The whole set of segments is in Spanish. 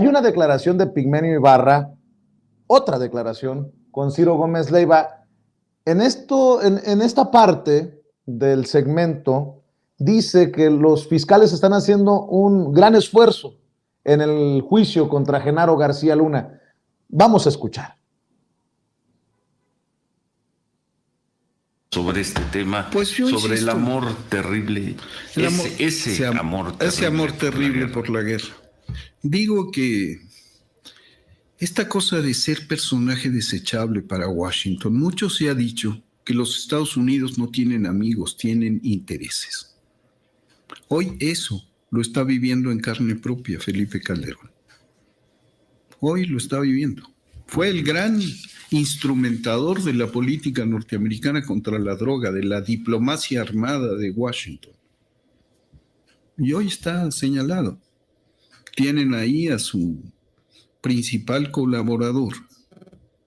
Hay una declaración de Pigmenio Ibarra, otra declaración con Ciro Gómez Leiva. En esta parte del segmento dice que los fiscales están haciendo un gran esfuerzo en el juicio contra Genaro García Luna. Vamos a escuchar. Sobre este tema, pues sobre el amor terrible, ese amor terrible por la guerra. Digo que esta cosa de ser personaje desechable para Washington, mucho se ha dicho que los Estados Unidos no tienen amigos, tienen intereses. Hoy eso lo está viviendo en carne propia Felipe Calderón. Hoy lo está viviendo. Fue el gran instrumentador de la política norteamericana contra la droga, de la diplomacia armada de Washington. Y hoy está señalado. Tienen ahí a su principal colaborador.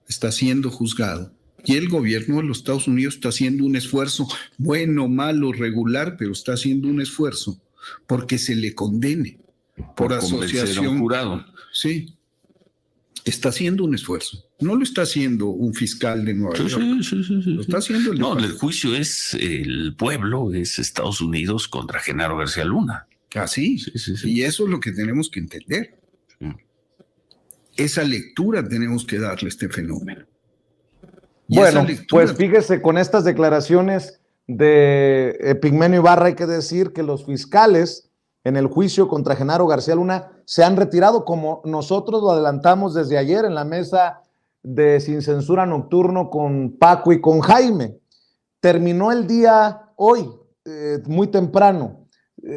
Está siendo juzgado. Y el gobierno de los Estados Unidos está haciendo un esfuerzo, bueno, malo, regular, pero está haciendo un esfuerzo porque se le condene por asociación. A un jurado. Sí. Está haciendo un esfuerzo. No lo está haciendo un fiscal de Nueva York. Sí. Lo está haciendo el el juicio es el pueblo, es Estados Unidos contra Genaro García Luna. Sí. Y eso es lo que tenemos que entender. Esa lectura tenemos que darle a este fenómeno. Bueno, pues fíjese, con estas declaraciones de Pigmenio Ibarra hay que decir que los fiscales en el juicio contra Genaro García Luna se han retirado, como nosotros lo adelantamos desde ayer en la mesa de Sin Censura Nocturno con Paco y con Jaime. Terminó el día hoy, muy temprano.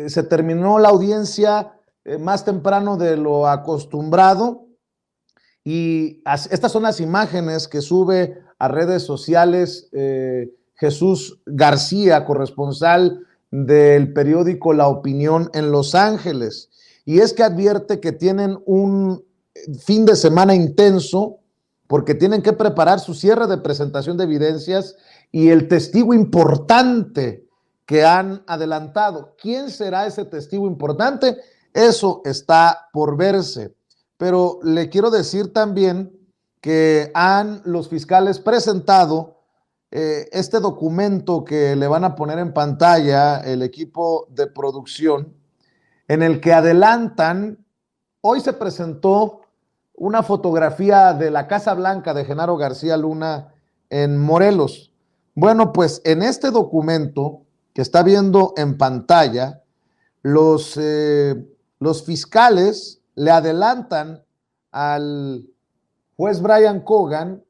Se terminó la audiencia más temprano de lo acostumbrado, y estas son las imágenes que sube a redes sociales Jesús García, corresponsal del periódico La Opinión en Los Ángeles, y es que advierte que tienen un fin de semana intenso porque tienen que preparar su cierre de presentación de evidencias y el testigo importante que han adelantado. ¿Quién será ese testigo importante? Eso está por verse, pero le quiero decir también que han los fiscales presentado este documento que le van a poner en pantalla el equipo de producción, en el que adelantan, hoy se presentó una fotografía de la Casa Blanca de Genaro García Luna en Morelos. Bueno, pues en este documento que está viendo en pantalla, los fiscales le adelantan al juez Brian Cogan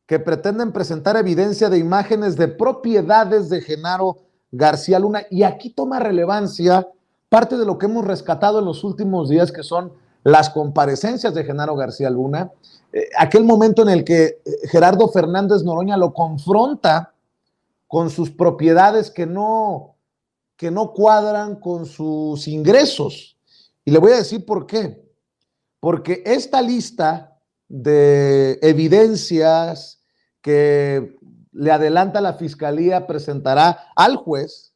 que pretenden presentar evidencia de imágenes de propiedades de Genaro García Luna, y aquí toma relevancia parte de lo que hemos rescatado en los últimos días, que son las comparecencias de Genaro García Luna, aquel momento en el que Gerardo Fernández Noroña lo confronta con sus propiedades que no cuadran con sus ingresos. Y le voy a decir por qué. Porque esta lista de evidencias que le adelanta la Fiscalía presentará al juez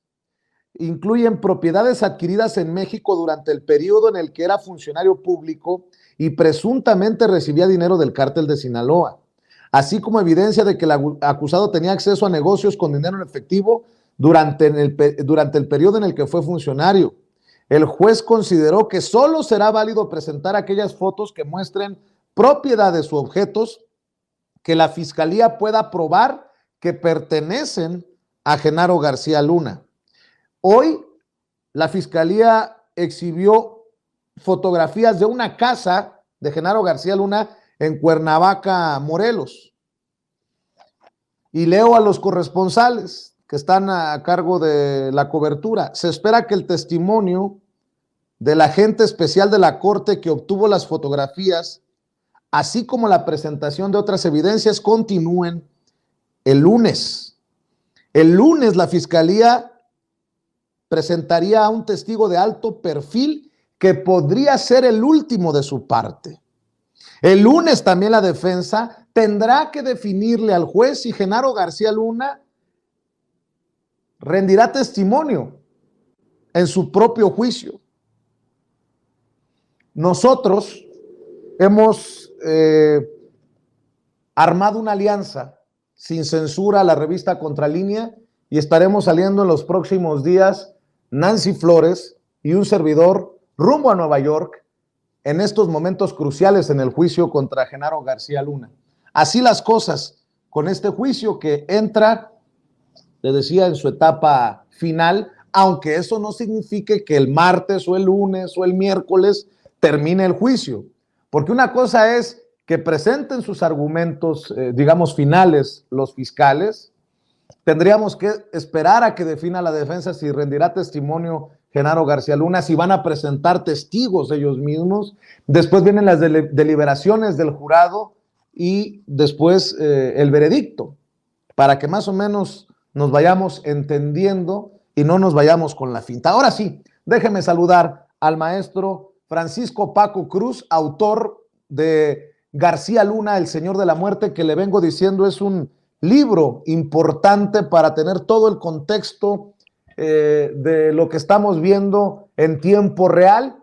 incluyen propiedades adquiridas en México durante el periodo en el que era funcionario público y presuntamente recibía dinero del cártel de Sinaloa, así como evidencia de que el acusado tenía acceso a negocios con dinero en efectivo durante el periodo en el que fue funcionario. El juez consideró que solo será válido presentar aquellas fotos que muestren propiedades u objetos que la Fiscalía pueda probar que pertenecen a Genaro García Luna. Hoy la Fiscalía exhibió fotografías de una casa de Genaro García Luna en Cuernavaca, Morelos. Y leo a los corresponsales que están a cargo de la cobertura. Se espera que el testimonio del agente especial de la Corte que obtuvo las fotografías, así como la presentación de otras evidencias, continúen el lunes. El lunes la Fiscalía presentaría a un testigo de alto perfil que podría ser el último de su parte. El lunes también la defensa tendrá que definirle al juez si Genaro García Luna rendirá testimonio en su propio juicio. Nosotros hemos armado una alianza sin censura a la revista Contralínea y estaremos saliendo en los próximos días Nancy Flores y un servidor rumbo a Nueva York en estos momentos cruciales en el juicio contra Genaro García Luna. Así las cosas con este juicio que entra, le decía, en su etapa final, aunque eso no signifique que el martes o el lunes o el miércoles termine el juicio, porque una cosa es que presenten sus argumentos, digamos, finales los fiscales. Tendríamos que esperar a que defina la defensa si rendirá testimonio Genaro García Luna, si van a presentar testigos ellos mismos. Después vienen las deliberaciones del jurado y después el veredicto, para que más o menos nos vayamos entendiendo y no nos vayamos con la finta. Ahora sí, déjeme saludar al maestro Francisco Paco Cruz, autor de García Luna, el Señor de la Muerte, que le vengo diciendo es un libro importante para tener todo el contexto de lo que estamos viendo en tiempo real.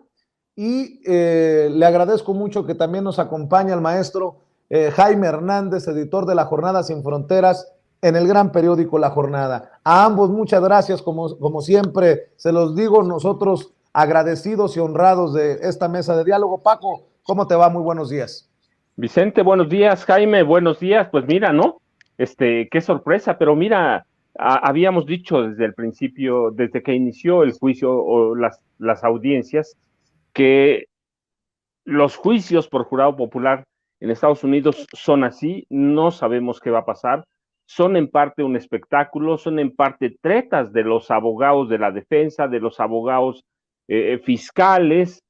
Y le agradezco mucho que también nos acompañe el maestro Jaime Hernández, editor de La Jornada Sin Fronteras, en el gran periódico La Jornada. A ambos muchas gracias, como siempre se los digo, nosotros agradecidos y honrados de esta mesa de diálogo. Paco, ¿cómo te va? Muy buenos días. Vicente, buenos días. Jaime, buenos días. Pues mira, ¿no? Qué sorpresa, pero mira, habíamos dicho desde el principio, desde que inició el juicio o las audiencias, que los juicios por jurado popular en Estados Unidos son así, no sabemos qué va a pasar, son en parte un espectáculo, son en parte tretas de los abogados de la defensa, de los abogados fiscales,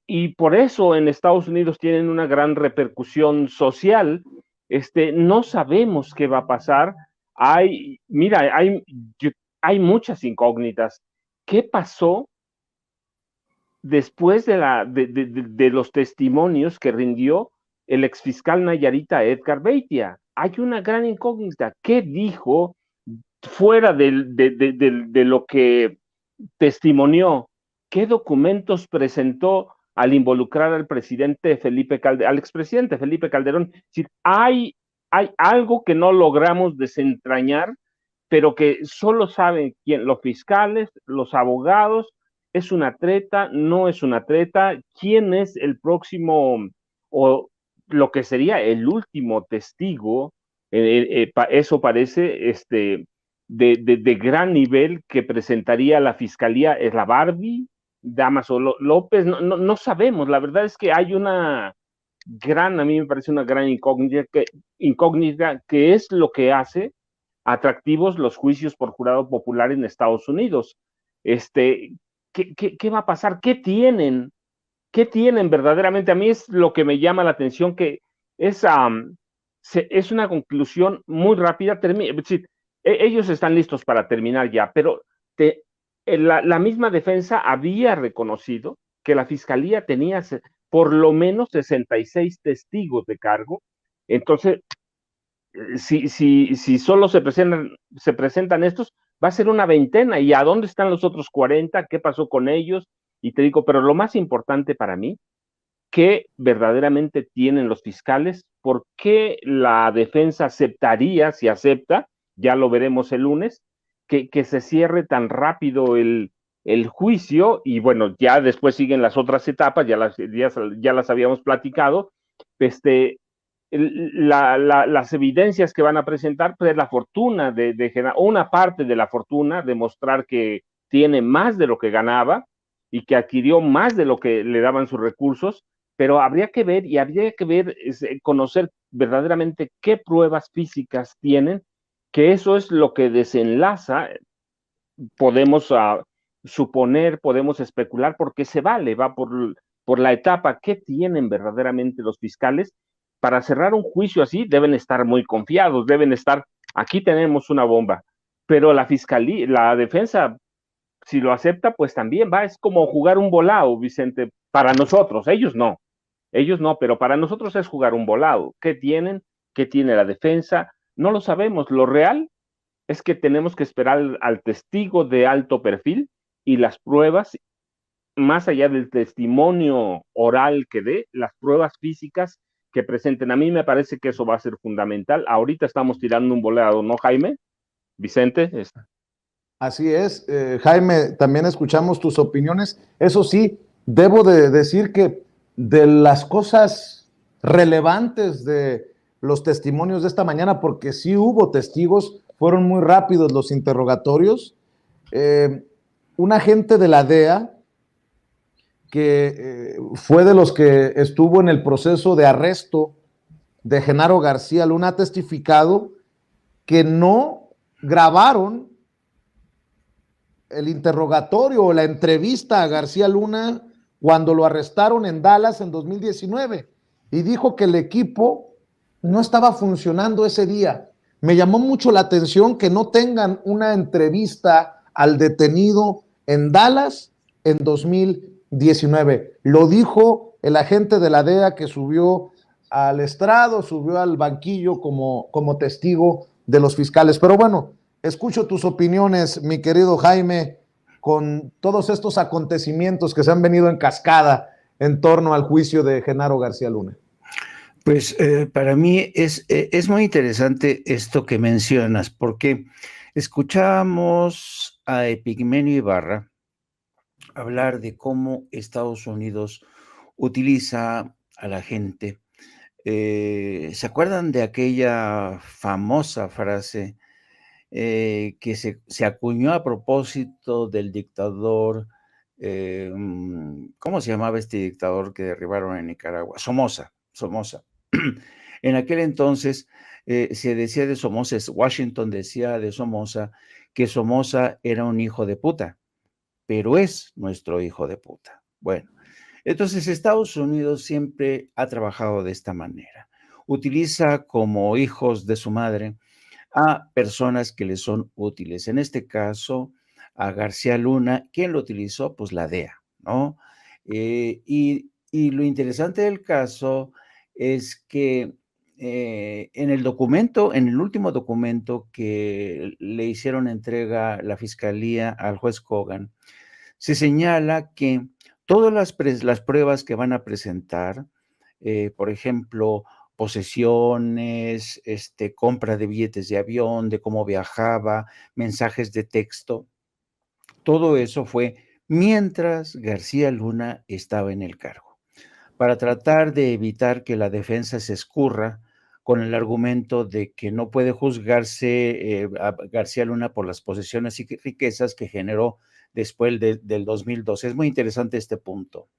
y por eso en Estados Unidos tienen una gran repercusión social. No sabemos qué va a pasar. Mira, hay muchas incógnitas. ¿Qué pasó después de los testimonios que rindió el exfiscal Nayarita Edgar Beitia? Hay una gran incógnita. ¿Qué dijo fuera de lo que testimonió? ¿Qué documentos presentó al involucrar al presidente al expresidente Felipe Calderón? Es decir, hay algo que no logramos desentrañar, pero que solo saben los fiscales, los abogados. ¿Es una treta? ¿No es una treta? ¿Quién es el próximo o lo que sería el último testigo? Eso parece de gran nivel que presentaría la fiscalía. ¿Es la Barbie? Damaso López, no sabemos. La verdad es que hay una gran, a mí me parece una gran incógnita que es lo que hace atractivos los juicios por jurado popular en Estados Unidos. ¿Qué va a pasar? ¿Qué tienen? ¿Qué tienen verdaderamente? A mí es lo que me llama la atención, que es una conclusión muy rápida. Ellos están listos para terminar ya, pero la misma defensa había reconocido que la fiscalía tenía por lo menos 66 testigos de cargo. Entonces, si solo se presentan estos, va a ser una veintena. ¿Y a dónde están los otros 40? ¿Qué pasó con ellos? Y te digo, pero lo más importante para mí, ¿qué verdaderamente tienen los fiscales? ¿Por qué la defensa aceptaría, si acepta, ya lo veremos el lunes, que se cierre tan rápido el juicio? Y bueno, ya después siguen las otras etapas, ya las habíamos platicado. Las evidencias que van a presentar, pues la fortuna una parte de la fortuna, demostrar que tiene más de lo que ganaba y que adquirió más de lo que le daban sus recursos, pero habría que ver conocer verdaderamente qué pruebas físicas tienen, que eso es lo que desenlaza. Podemos suponer, podemos especular, porque va por la etapa. ¿Qué tienen verdaderamente los fiscales? Para cerrar un juicio así deben estar muy confiados, aquí tenemos una bomba, pero la fiscalía, la defensa, si lo acepta, pues también es como jugar un volado, Vicente, para nosotros. Ellos no, pero para nosotros es jugar un volado. ¿Qué tienen? ¿Qué tiene la defensa? No lo sabemos. Lo real es que tenemos que esperar al testigo de alto perfil y las pruebas más allá del testimonio oral que dé, las pruebas físicas que presenten. A mí me parece que eso va a ser fundamental. Ahorita estamos tirando un volado, ¿no, Jaime? Vicente. Así es, Jaime, también escuchamos tus opiniones. Eso sí, debo de decir que de las cosas relevantes de los testimonios de esta mañana, porque sí hubo testigos, fueron muy rápidos los interrogatorios. Un agente de la DEA que fue de los que estuvo en el proceso de arresto de Genaro García Luna ha testificado que no grabaron el interrogatorio o la entrevista a García Luna cuando lo arrestaron en Dallas en 2019 y dijo que el equipo no estaba funcionando ese día. Me llamó mucho la atención que no tengan una entrevista al detenido en Dallas en 2019. Lo dijo el agente de la DEA que subió al estrado, subió al banquillo como testigo de los fiscales. Pero bueno, escucho tus opiniones, mi querido Jaime, con todos estos acontecimientos que se han venido en cascada en torno al juicio de Genaro García Luna. Pues para mí es muy interesante esto que mencionas, porque escuchábamos a Epigmenio Ibarra hablar de cómo Estados Unidos utiliza a la gente. ¿Se acuerdan de aquella famosa frase que se acuñó a propósito del dictador? ¿Cómo se llamaba este dictador que derribaron en Nicaragua? Somoza. En aquel entonces se decía de Somoza, Washington decía de Somoza que Somoza era un hijo de puta, pero es nuestro hijo de puta. Bueno, entonces Estados Unidos siempre ha trabajado de esta manera. Utiliza como hijos de su madre a personas que le son útiles. En este caso, a García Luna. ¿Quién lo utilizó? Pues la DEA, ¿no? Y lo interesante del caso es que en el documento, en el último documento que le hicieron entrega la fiscalía al juez Kogan, se señala que todas las pruebas que van a presentar, por ejemplo, posesiones, compra de billetes de avión, de cómo viajaba, mensajes de texto, todo eso fue mientras García Luna estaba en el cargo, para tratar de evitar que la defensa se escurra con el argumento de que no puede juzgarse a García Luna por las posesiones y riquezas que generó después del 2012. Es muy interesante este punto.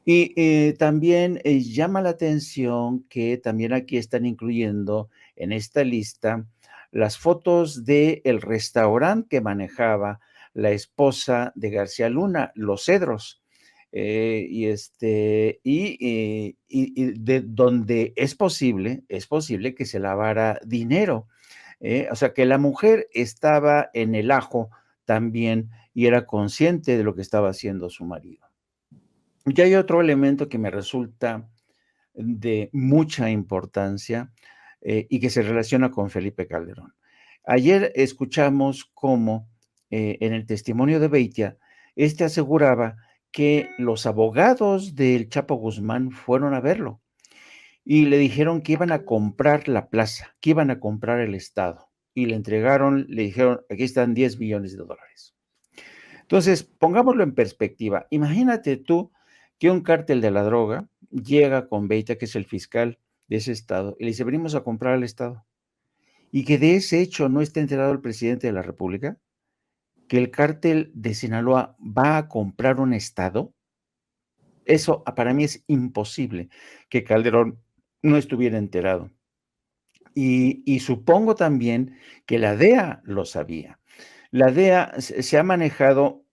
Y también llama la atención que también aquí están incluyendo en esta lista las fotos del restaurante que manejaba la esposa de García Luna, Los Cedros, y de donde es posible que se lavara dinero. O sea, que la mujer estaba en el ajo también y era consciente de lo que estaba haciendo su marido. Y hay otro elemento que me resulta de mucha importancia y que se relaciona con Felipe Calderón. Ayer escuchamos cómo en el testimonio de Beitia, aseguraba que los abogados del Chapo Guzmán fueron a verlo y le dijeron que iban a comprar la plaza, que iban a comprar el Estado. Y le dijeron, aquí están 10 millones de dólares. Entonces, pongámoslo en perspectiva. Imagínate tú que un cártel de la droga llega con Beitia, que es el fiscal de ese estado, y le dice, venimos a comprar al Estado. Y que de ese hecho no esté enterado el presidente de la República, que el cártel de Sinaloa va a comprar un Estado. Eso para mí es imposible que Calderón no estuviera enterado. Y supongo también que la DEA lo sabía. La DEA se ha manejado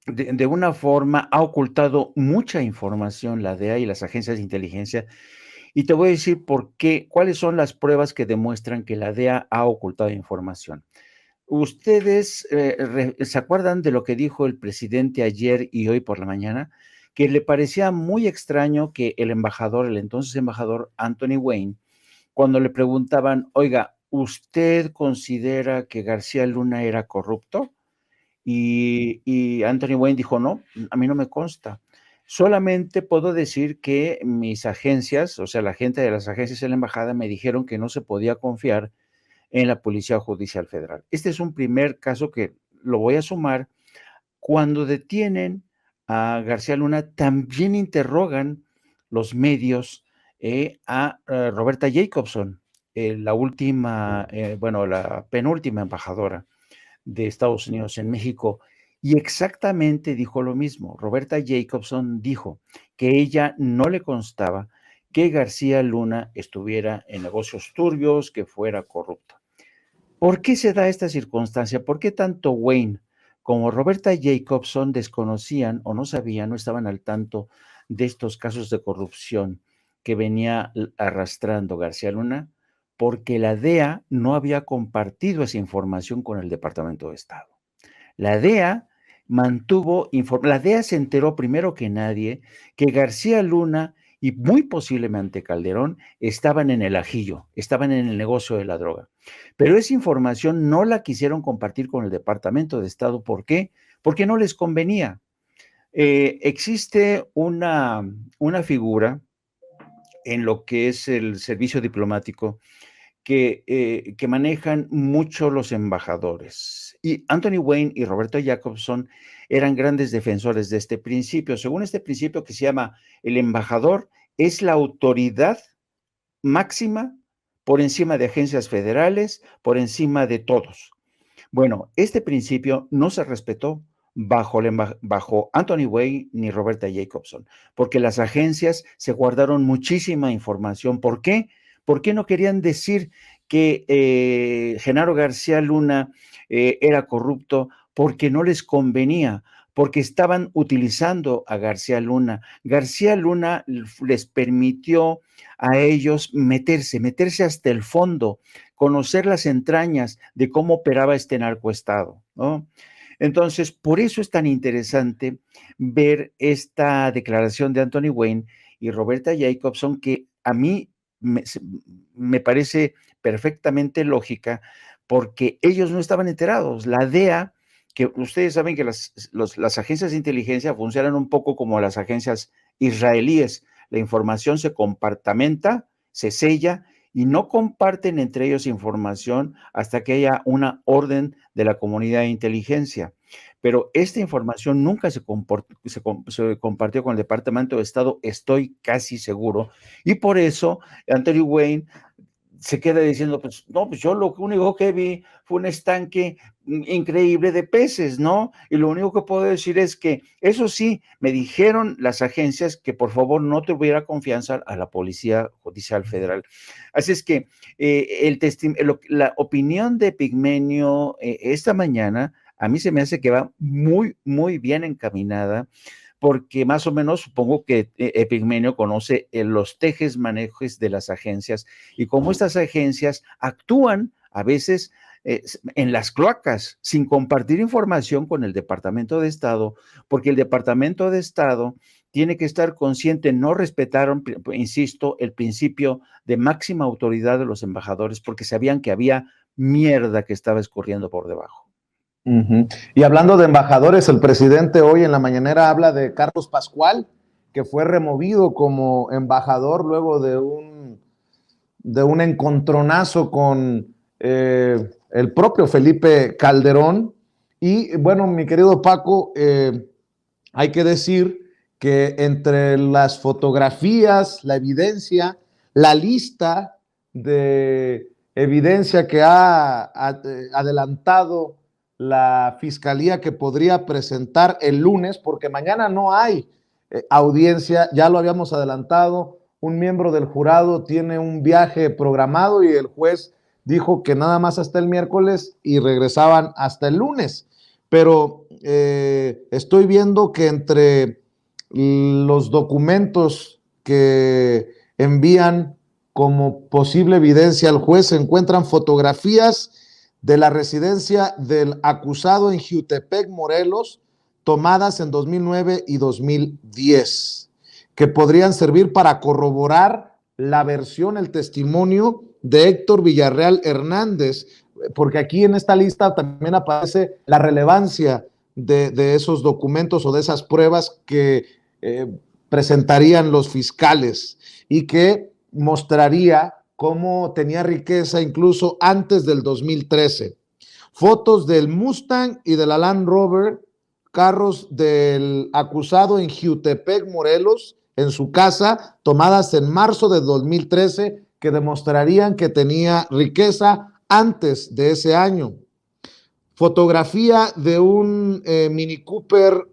de una forma, ha ocultado mucha información, la DEA y las agencias de inteligencia, y te voy a decir por qué, cuáles son las pruebas que demuestran que la DEA ha ocultado información. ¿Ustedes se acuerdan de lo que dijo el presidente ayer y hoy por la mañana? Que le parecía muy extraño que el entonces embajador Anthony Wayne, cuando le preguntaban, oiga, ¿usted considera que García Luna era corrupto? Y Anthony Wayne dijo, no, a mí no me consta. Solamente puedo decir que mis agencias, o sea, la gente de las agencias de la embajada me dijeron que no se podía confiar en la Policía Judicial Federal. Este es un primer caso que lo voy a sumar. Cuando detienen a García Luna, también interrogan los medios a Roberta Jacobson, la última, la penúltima embajadora de Estados Unidos en México, y exactamente dijo lo mismo. Roberta Jacobson dijo que ella no le constaba que García Luna estuviera en negocios turbios, que fuera corrupto. ¿Por qué se da esta circunstancia? ¿Por qué tanto Wayne como Roberta Jacobson desconocían o no sabían, no estaban al tanto de estos casos de corrupción que venía arrastrando García Luna? Porque la DEA no había compartido esa información con el Departamento de Estado. La DEA la DEA se enteró primero que nadie que García Luna y muy posiblemente Calderón estaban en el ajillo, estaban en el negocio de la droga. Pero esa información no la quisieron compartir con el Departamento de Estado. ¿Por qué? Porque no les convenía. Existe una figura en lo que es el servicio diplomático que manejan mucho los embajadores. Y Anthony Wayne y Roberto Jacobson eran grandes defensores de este principio. Según este principio que se llama el embajador es la autoridad máxima por encima de agencias federales, por encima de todos. Bueno, este principio no se respetó bajo Anthony Wayne ni Roberta Jacobson, porque las agencias se guardaron muchísima información. ¿Por qué? ¿Por qué no querían decir que Genaro García Luna era corrupto? Porque no les convenía, porque estaban utilizando a García Luna. García Luna les permitió a ellos meterse hasta el fondo, conocer las entrañas de cómo operaba este narcoestado, ¿no? Entonces, por eso es tan interesante ver esta declaración de Anthony Wayne y Roberta Jacobson, que a mí me parece perfectamente lógica, porque ellos no estaban enterados. La DEA, que ustedes saben que las agencias de inteligencia funcionan un poco como las agencias israelíes. La información se compartimenta, se sella y no comparten entre ellos información hasta que haya una orden de la comunidad de inteligencia. Pero esta información nunca se compartió con el Departamento de Estado, estoy casi seguro, y por eso Anthony Wayne se queda diciendo, pues no, pues yo lo único que vi fue un estanque increíble de peces, ¿no? Y lo único que puedo decir es que, eso sí, me dijeron las agencias que por favor no tuviera confianza a la Policía Judicial Federal. Así es que la opinión de Epigmenio esta mañana, a mí se me hace que va muy, muy bien encaminada, porque más o menos supongo que Epigmenio conoce los tejes manejes de las agencias y cómo estas agencias actúan a veces en las cloacas sin compartir información con el Departamento de Estado, porque el Departamento de Estado tiene que estar consciente, no respetaron, insisto, el principio de máxima autoridad de los embajadores porque sabían que había mierda que estaba escurriendo por debajo. Y hablando de embajadores, el presidente hoy en la mañanera habla de Carlos Pascual, que fue removido como embajador luego de un encontronazo con el propio Felipe Calderón. Y bueno, mi querido Paco, hay que decir que entre las fotografías, la evidencia, la lista de evidencia que ha adelantado la fiscalía que podría presentar el lunes, porque mañana no hay audiencia, ya lo habíamos adelantado, un miembro del jurado tiene un viaje programado y el juez dijo que nada más hasta el miércoles y regresaban hasta el lunes, pero estoy viendo que entre los documentos que envían como posible evidencia al juez se encuentran fotografías de la residencia del acusado en Jiutepec, Morelos, tomadas en 2009 y 2010, que podrían servir para corroborar la versión, el testimonio de Héctor Villarreal Hernández, porque aquí en esta lista también aparece la relevancia de esos documentos o de esas pruebas que presentarían los fiscales y que mostraría cómo tenía riqueza incluso antes del 2013. Fotos del Mustang y de la Land Rover, carros del acusado en Jiutepec, Morelos, en su casa, tomadas en marzo de 2013, que demostrarían que tenía riqueza antes de ese año. Fotografía de un Mini Cooper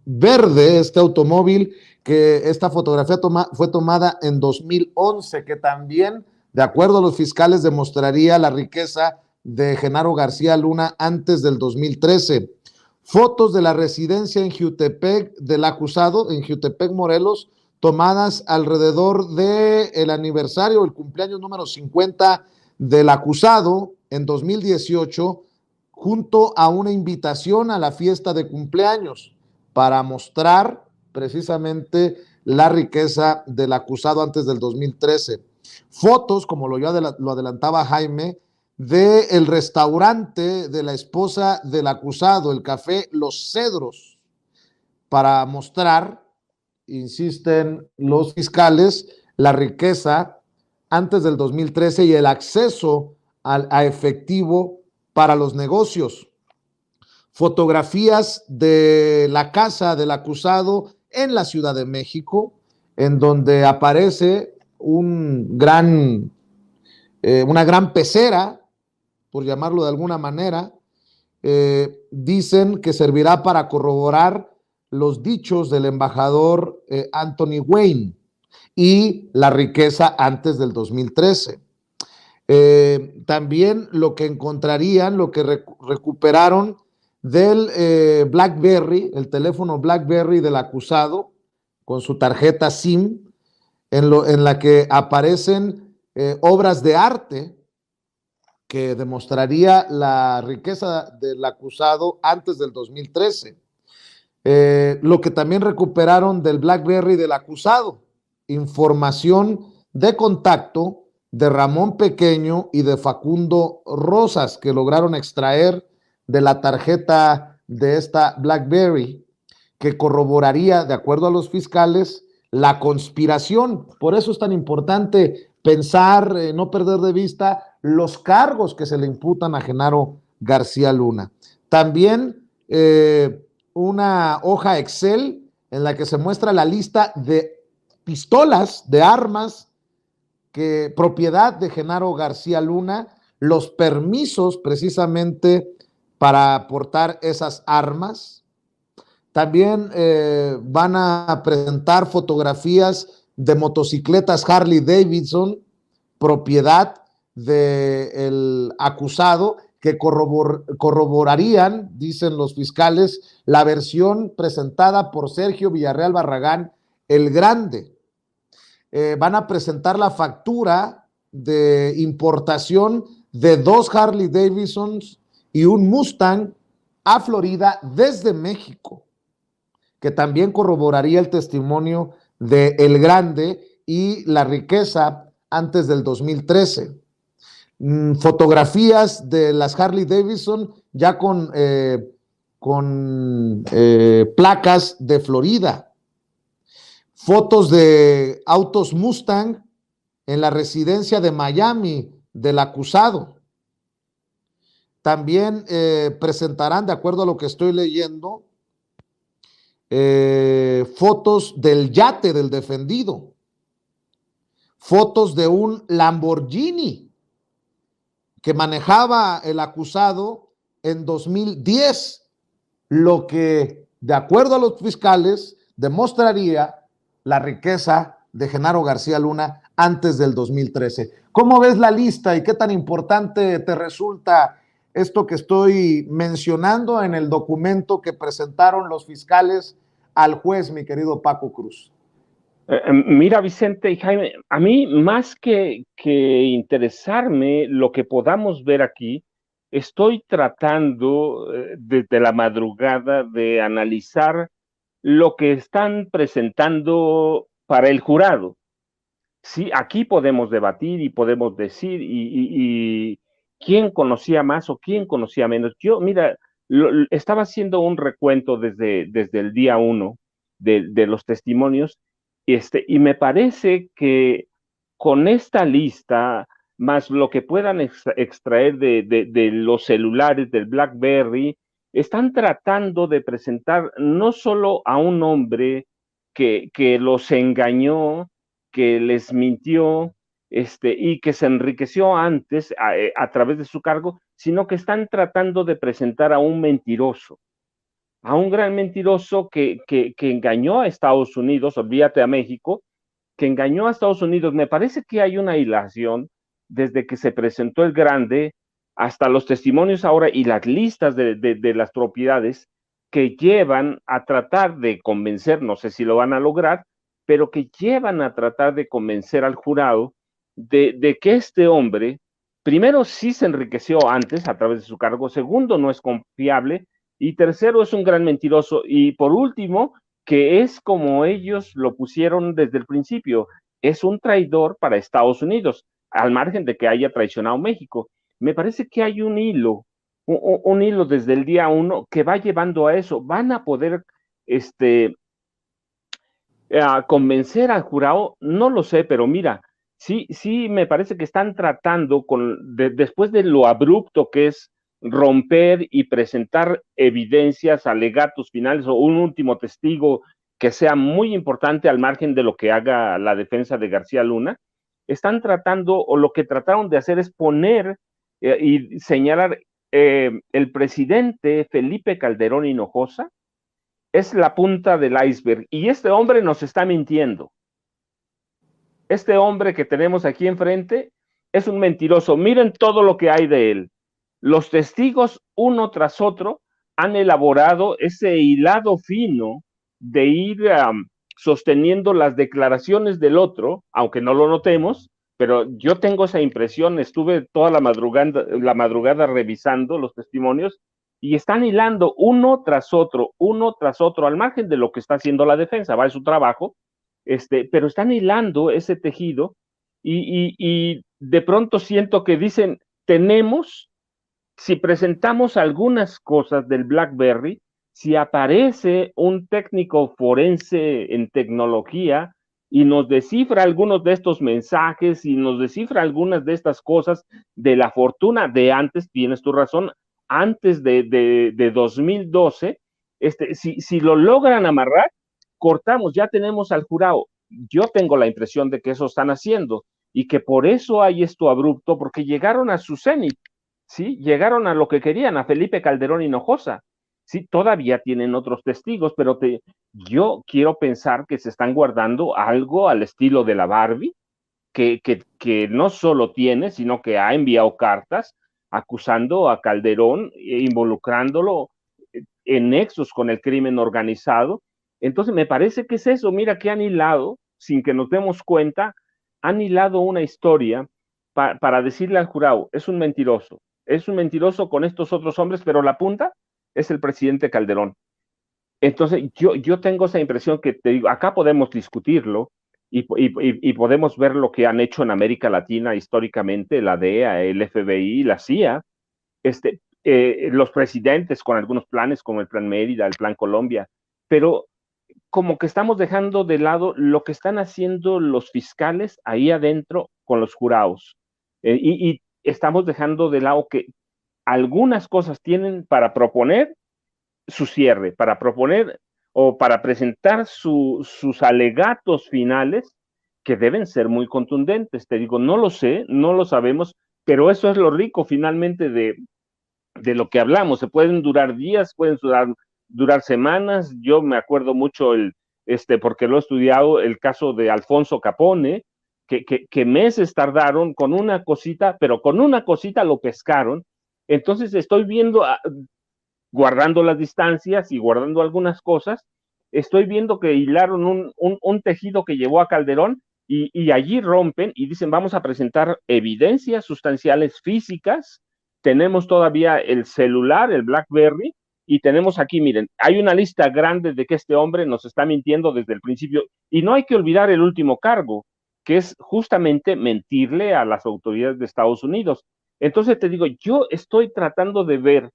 verde, este automóvil, que esta fotografía fue tomada en 2011, que también, de acuerdo a los fiscales, demostraría la riqueza de Genaro García Luna antes del 2013. Fotos de la residencia en Jiutepec del acusado, en Jiutepec, Morelos, tomadas alrededor del aniversario, el cumpleaños número 50 del acusado en 2018, junto a una invitación a la fiesta de cumpleaños para mostrar precisamente la riqueza del acusado antes del 2013. Fotos, como lo adelantaba Jaime, del restaurante de la esposa del acusado, el café Los Cedros, para mostrar, insisten los fiscales, la riqueza antes del 2013 y el acceso a efectivo para los negocios. Fotografías de la casa del acusado en la Ciudad de México, en donde aparece una gran pecera, por llamarlo de alguna manera. Dicen que servirá para corroborar los dichos del embajador Anthony Wayne y la riqueza antes del 2013. También lo que encontrarían, lo que recuperaron del BlackBerry, el teléfono BlackBerry del acusado, con su tarjeta SIM, en la que aparecen obras de arte que demostraría la riqueza del acusado antes del 2013. Lo que también recuperaron del BlackBerry del acusado, información de contacto de Ramón Pequeño y de Facundo Rosas, que lograron extraer de la tarjeta de esta BlackBerry, que corroboraría, de acuerdo a los fiscales, la conspiración. Por eso es tan importante pensar, no perder de vista los cargos que se le imputan a Genaro García Luna. También una hoja Excel en la que se muestra la lista de pistolas, de armas, propiedad de Genaro García Luna, los permisos precisamente para portar esas armas. También van a presentar fotografías de motocicletas Harley Davidson, propiedad del acusado, que corroborarían, dicen los fiscales, la versión presentada por Sergio Villarreal Barragán, el Grande. Van a presentar la factura de importación de 2 Harley Davidsons y un Mustang a Florida desde México, que también corroboraría el testimonio de El Grande y la riqueza antes del 2013. Fotografías de las Harley Davidson ya con placas de Florida. Fotos de autos Mustang en la residencia de Miami del acusado. También presentarán, de acuerdo a lo que estoy leyendo, fotos del yate del defendido, fotos de un Lamborghini que manejaba el acusado en 2010, lo que, de acuerdo a los fiscales, demostraría la riqueza de Genaro García Luna antes del 2013. ¿Cómo ves la lista y qué tan importante te resulta esto que estoy mencionando en el documento que presentaron los fiscales al juez, mi querido Paco Cruz? Mira, Vicente y Jaime, a mí más que interesarme lo que podamos ver aquí, estoy tratando desde la madrugada de analizar lo que están presentando para el jurado. Sí, aquí podemos debatir y podemos decir y quién conocía más o quién conocía menos. Yo, mira, estaba haciendo un recuento desde el día 1 de los testimonios, y me parece que con esta lista, más lo que puedan extraer de los celulares del BlackBerry, están tratando de presentar no solo a un hombre que los engañó, que les mintió, y que se enriqueció antes a través de su cargo, sino que están tratando de presentar a un mentiroso, a un gran mentiroso que engañó a Estados Unidos, olvídate a México, que engañó a Estados Unidos. Me parece que hay una hilación desde que se presentó el grande hasta los testimonios ahora y las listas de las propiedades que llevan a tratar de convencer, no sé si lo van a lograr, pero que llevan a tratar de convencer al jurado de que este hombre, primero, sí se enriqueció antes a través de su cargo, segundo, no es confiable, y tercero, es un gran mentiroso, y por último, que es como ellos lo pusieron desde el principio, es un traidor para Estados Unidos, al margen de que haya traicionado México. Me parece que hay un hilo, un hilo desde el día 1 que va llevando a eso. Van a poder convencer al jurado, no lo sé, pero mira, sí me parece que están tratando después de lo abrupto que es romper y presentar evidencias, alegatos finales o un último testigo que sea muy importante al margen de lo que haga la defensa de García Luna, están tratando, o lo que trataron de hacer es poner y señalar el presidente Felipe Calderón Hinojosa es la punta del iceberg, y este hombre nos está mintiendo. Este hombre que tenemos aquí enfrente es un mentiroso. Miren todo lo que hay de él. Los testigos, uno tras otro, han elaborado ese hilado fino de ir sosteniendo las declaraciones del otro, aunque no lo notemos, pero yo tengo esa impresión. Estuve toda la madrugada revisando los testimonios y están hilando uno tras otro, al margen de lo que está haciendo la defensa, va a su trabajo, pero están hilando ese tejido y de pronto siento que dicen, si presentamos algunas cosas del BlackBerry, si aparece un técnico forense en tecnología y nos descifra algunos de estos mensajes y nos descifra algunas de estas cosas de la fortuna de antes, tienes tu razón, antes de 2012, si lo logran amarrar, cortamos, ya tenemos al jurado. Yo tengo la impresión de que eso están haciendo y que por eso hay esto abrupto, porque llegaron a su cenit, ¿sí? Llegaron a lo que querían, a Felipe Calderón Hinojosa. Sí, todavía tienen otros testigos, pero yo quiero pensar que se están guardando algo al estilo de la Barbie, que no solo tiene, sino que ha enviado cartas acusando a Calderón, involucrándolo en nexos con el crimen organizado. Entonces me parece que es eso. Mira que han hilado, sin que nos demos cuenta, han hilado una historia para decirle al jurado, es un mentiroso con estos otros hombres, pero la punta es el presidente Calderón. Entonces yo tengo esa impresión que te digo, acá podemos discutirlo y podemos ver lo que han hecho en América Latina históricamente, la DEA, el FBI, la CIA, los presidentes con algunos planes como el Plan Mérida, el Plan Colombia, pero como que estamos dejando de lado lo que están haciendo los fiscales ahí adentro con los jurados. Y estamos dejando de lado que algunas cosas tienen para proponer su cierre, para proponer o para presentar sus alegatos finales que deben ser muy contundentes. Te digo, no lo sé, no lo sabemos, pero eso es lo rico finalmente de lo que hablamos. Se pueden durar días, pueden durar semanas. Yo me acuerdo mucho porque lo he estudiado, el caso de Alfonso Capone, que meses tardaron con una cosita, pero con una cosita lo pescaron. Entonces estoy viendo, guardando las distancias y guardando algunas cosas, estoy viendo que hilaron un tejido que llevó a Calderón y allí rompen y dicen, vamos a presentar evidencias sustanciales físicas. Tenemos todavía el celular, el BlackBerry, y tenemos aquí, miren, hay una lista grande de que este hombre nos está mintiendo desde el principio, y no hay que olvidar el último cargo, que es justamente mentirle a las autoridades de Estados Unidos. Entonces te digo, yo estoy tratando de ver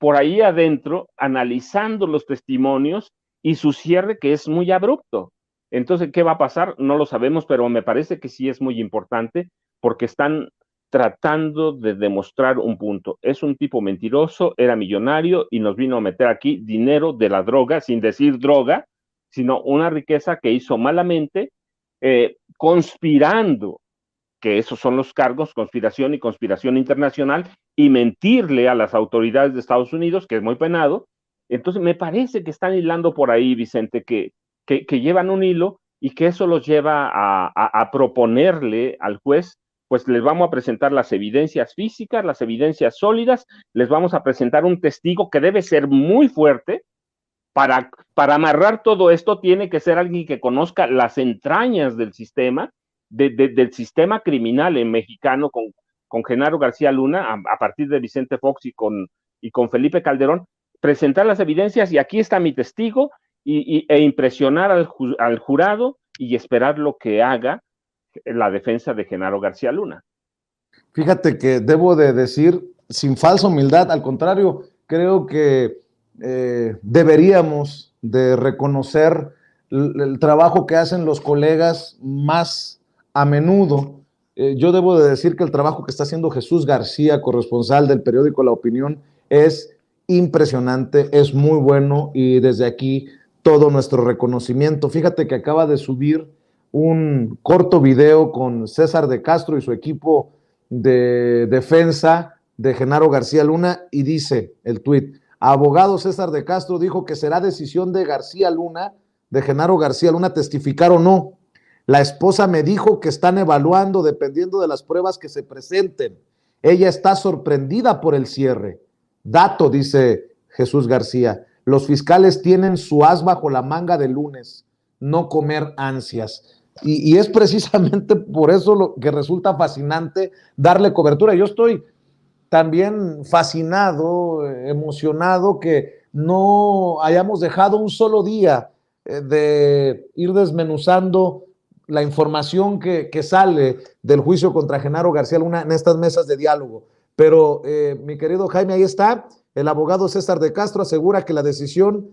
por ahí adentro, analizando los testimonios y su cierre, que es muy abrupto. Entonces, ¿qué va a pasar? No lo sabemos, pero me parece que sí es muy importante, porque están tratando de demostrar un punto. Es un tipo mentiroso, era millonario y nos vino a meter aquí dinero de la droga, sin decir droga, sino una riqueza que hizo malamente, conspirando, que esos son los cargos, conspiración y conspiración internacional, y mentirle a las autoridades de Estados Unidos, que es muy penado. Entonces, me parece que están hilando por ahí, Vicente, que llevan un hilo y que eso los lleva a proponerle al juez, pues les vamos a presentar las evidencias físicas, las evidencias sólidas, les vamos a presentar un testigo que debe ser muy fuerte. Para amarrar todo esto tiene que ser alguien que conozca las entrañas del sistema, del sistema criminal en mexicano con Genaro García Luna, a partir de Vicente Fox y con Felipe Calderón, presentar las evidencias y aquí está mi testigo e impresionar al jurado y esperar lo que haga la defensa de Genaro García Luna. Fíjate que debo de decir, sin falsa humildad, al contrario, creo que deberíamos de reconocer el trabajo que hacen los colegas más a menudo. Yo debo de decir que el trabajo que está haciendo Jesús García, corresponsal del periódico La Opinión, es impresionante, es muy bueno y desde aquí todo nuestro reconocimiento. Fíjate que acaba de subir un corto video con César de Castro y su equipo de defensa de Genaro García Luna y dice el tuit: abogado César de Castro dijo que será decisión de García Luna, de Genaro García Luna, testificar o no. La esposa me dijo que están evaluando dependiendo de las pruebas que se presenten. Ella está sorprendida por el cierre. Dato, dice Jesús García, los fiscales tienen su as bajo la manga de lunes, no comer ansias. Y es precisamente por eso lo que resulta fascinante darle cobertura. Yo estoy también fascinado, emocionado que no hayamos dejado un solo día de ir desmenuzando la información que sale del juicio contra Genaro García Luna en estas mesas de diálogo. Pero mi querido Jaime, ahí está, el abogado César de Castro asegura que la decisión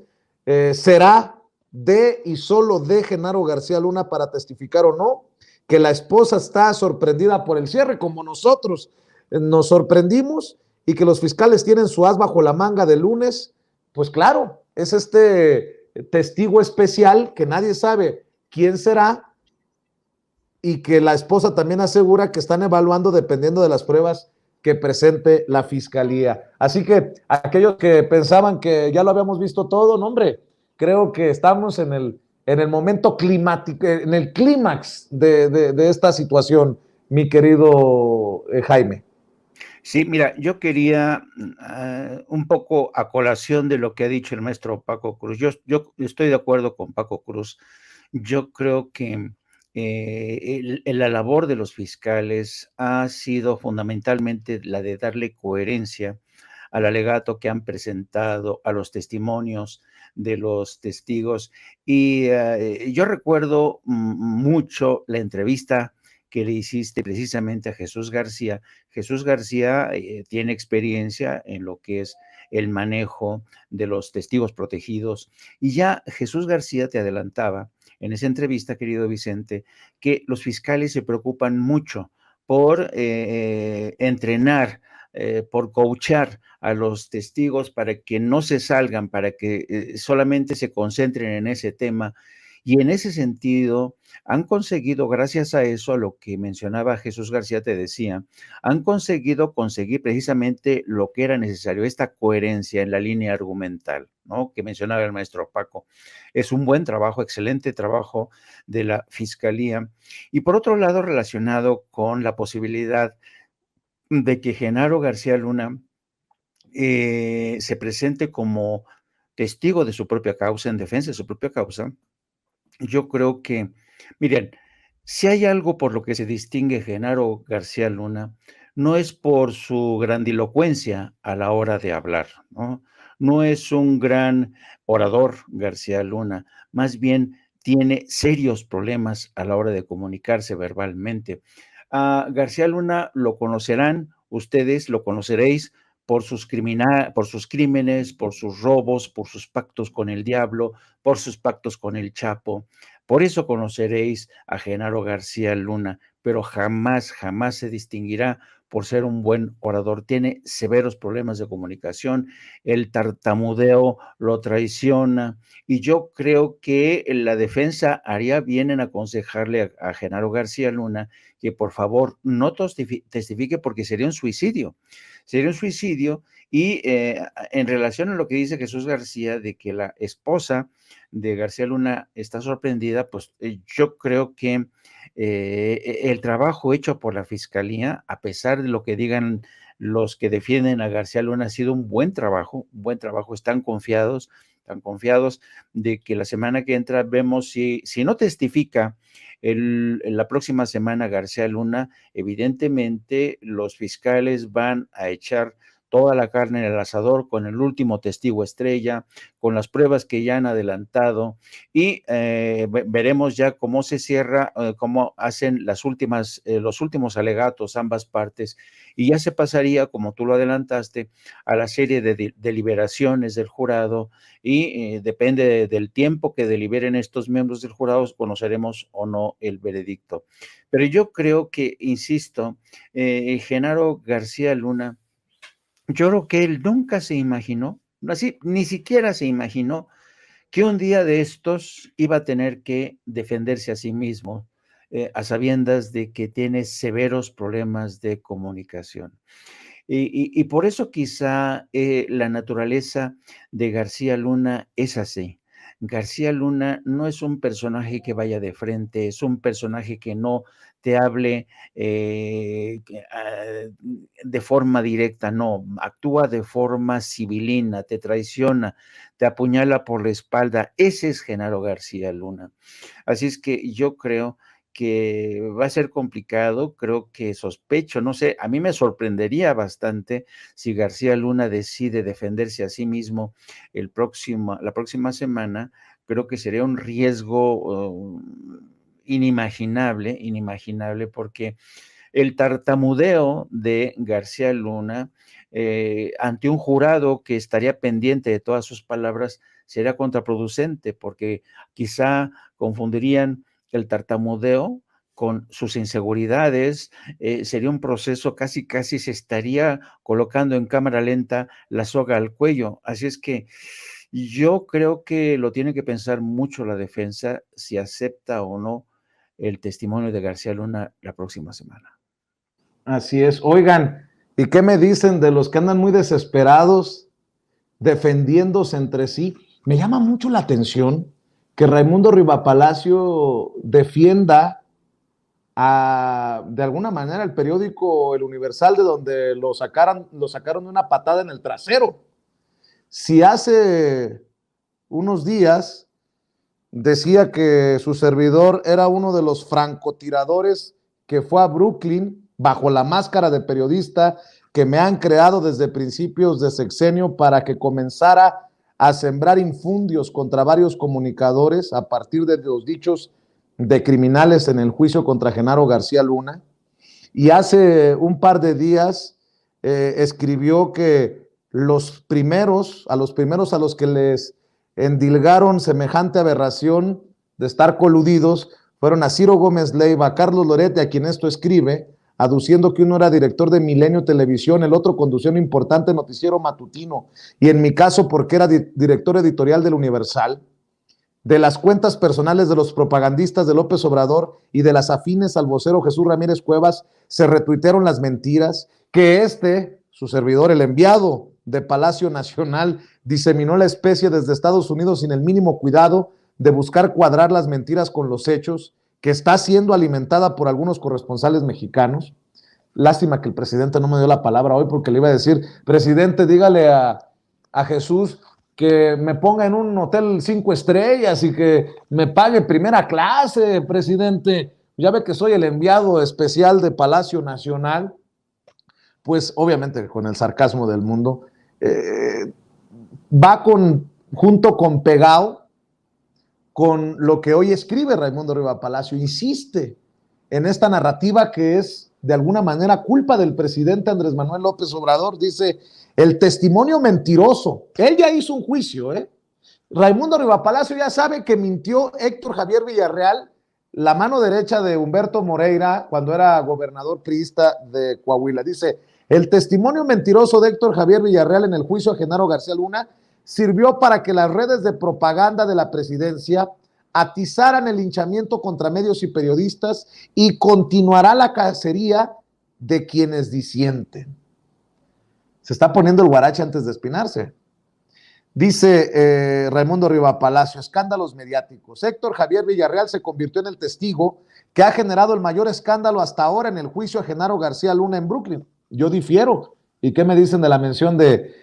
será de y solo de Genaro García Luna para testificar o no, que la esposa está sorprendida por el cierre, como nosotros nos sorprendimos, y que los fiscales tienen su as bajo la manga de lunes. Pues claro, es este testigo especial que nadie sabe quién será y que la esposa también asegura que están evaluando dependiendo de las pruebas que presente la fiscalía. Así que aquellos que pensaban que ya lo habíamos visto todo, no, hombre, creo que estamos en el momento climático, en el clímax de esta situación, mi querido Jaime. Sí, mira, yo quería un poco a colación de lo que ha dicho el maestro Paco Cruz. Yo estoy de acuerdo con Paco Cruz. Yo creo que la labor de los fiscales ha sido fundamentalmente la de darle coherencia al alegato que han presentado, a los testimonios de los testigos. Y yo recuerdo mucho la entrevista que le hiciste precisamente a Jesús García. Jesús García tiene experiencia en lo que es el manejo de los testigos protegidos, y ya Jesús García te adelantaba en esa entrevista, querido Vicente, que los fiscales se preocupan mucho por entrenar, por coachar a los testigos para que no se salgan, para que solamente se concentren en ese tema. Y en ese sentido, han conseguido, gracias a eso, a lo que mencionaba Jesús García, te decía, han conseguir precisamente lo que era necesario, esta coherencia en la línea argumental, ¿no?, que mencionaba el maestro Paco. Es un buen trabajo, excelente trabajo de la Fiscalía. Y por otro lado, relacionado con la posibilidad de que Genaro García Luna se presente como testigo de su propia causa, en defensa de su propia causa, yo creo que, miren, si hay algo por lo que se distingue Genaro García Luna, no es por su grandilocuencia a la hora de hablar, ¿no? No es un gran orador García Luna, más bien tiene serios problemas a la hora de comunicarse verbalmente. A García Luna lo conocerán, ustedes lo conoceréis por sus crímenes, por sus robos, por sus pactos con el diablo, por sus pactos con el Chapo. Por eso conoceréis a Genaro García Luna, pero jamás, jamás se distinguirá por ser un buen orador. Tiene severos problemas de comunicación, el tartamudeo lo traiciona, y yo creo que la defensa haría bien en aconsejarle a Genaro García Luna que por favor no testifique, porque sería un suicidio. Sería un suicidio, y en relación a lo que dice Jesús García, de que la esposa de García Luna está sorprendida, pues yo creo que el trabajo hecho por la Fiscalía, a pesar de lo que digan los que defienden a García Luna, ha sido un buen trabajo, están confiados de que la semana que entra vemos si no testifica la próxima semana García Luna, evidentemente los fiscales van a echar toda la carne en el asador con el último testigo estrella, con las pruebas que ya han adelantado, y veremos ya cómo se cierra, cómo hacen los últimos alegatos ambas partes, y ya se pasaría, como tú lo adelantaste, a la serie de deliberaciones del jurado, y depende del tiempo que deliberen estos miembros del jurado, conoceremos o no el veredicto. Pero yo creo que, insisto, Genaro García Luna, yo creo que él nunca se imaginó, así, ni siquiera se imaginó que un día de estos iba a tener que defenderse a sí mismo, a sabiendas de que tiene severos problemas de comunicación. Y por eso quizá la naturaleza de García Luna es así. García Luna no es un personaje que vaya de frente, es un personaje que no te hable de forma directa, no, actúa de forma civilina, te traiciona, te apuñala por la espalda. Ese es Genaro García Luna. Así es que yo creo que va a ser complicado, creo que sospecho, no sé, a mí me sorprendería bastante si García Luna decide defenderse a sí mismo la próxima semana. Creo que sería un riesgo inimaginable, porque el tartamudeo de García Luna ante un jurado que estaría pendiente de todas sus palabras sería contraproducente, porque quizá confundirían el tartamudeo con sus inseguridades, sería un proceso, casi se estaría colocando en cámara lenta la soga al cuello. Así es que yo creo que lo tiene que pensar mucho la defensa si acepta o no el testimonio de García Luna la próxima semana. Así es. Oigan, ¿y qué me dicen de los que andan muy desesperados defendiéndose entre sí? Me llama mucho la atención que Raimundo Rivapalacio defienda de alguna manera el periódico El Universal, de donde lo sacaron de una patada en el trasero. Si hace unos días decía que su servidor era uno de los francotiradores que fue a Brooklyn bajo la máscara de periodista que me han creado desde principios de sexenio para que comenzara a sembrar infundios contra varios comunicadores a partir de los dichos de criminales en el juicio contra Genaro García Luna. Y hace un par de días escribió que a los primeros a los que les endilgaron semejante aberración de estar coludidos fueron a Ciro Gómez Leiva, a Carlos Lorete, a quien esto escribe, aduciendo que uno era director de Milenio Televisión, el otro conducía un importante noticiero matutino, y en mi caso porque era director editorial del Universal. De las cuentas personales de los propagandistas de López Obrador y de las afines al vocero Jesús Ramírez Cuevas se retuitearon las mentiras que su servidor, el enviado de Palacio Nacional, diseminó la especie desde Estados Unidos sin el mínimo cuidado de buscar cuadrar las mentiras con los hechos, que está siendo alimentada por algunos corresponsales mexicanos. Lástima que el presidente no me dio la palabra hoy, porque le iba a decir: presidente, dígale a Jesús que me ponga en un hotel 5 estrellas y que me pague primera clase, presidente. Ya ve que soy el enviado especial de Palacio Nacional. Pues obviamente con el sarcasmo del mundo, va junto con pegado con lo que hoy escribe Raimundo Rivapalacio. Insiste en esta narrativa que es de alguna manera culpa del presidente Andrés Manuel López Obrador. Dice, el testimonio mentiroso. Él ya hizo un juicio, ¿eh? Raimundo Rivapalacio ya sabe que mintió Héctor Javier Villarreal, la mano derecha de Humberto Moreira, cuando era gobernador priista de Coahuila. Dice, el testimonio mentiroso de Héctor Javier Villarreal en el juicio a Genaro García Luna sirvió para que las redes de propaganda de la presidencia atizaran el linchamiento contra medios y periodistas y continuará la cacería de quienes disienten. Se está poniendo el guarache antes de espinarse. Dice Raimundo Rivapalacio, escándalos mediáticos. Héctor Javier Villarreal se convirtió en el testigo que ha generado el mayor escándalo hasta ahora en el juicio a Genaro García Luna en Brooklyn. Yo difiero. ¿Y qué me dicen de la mención de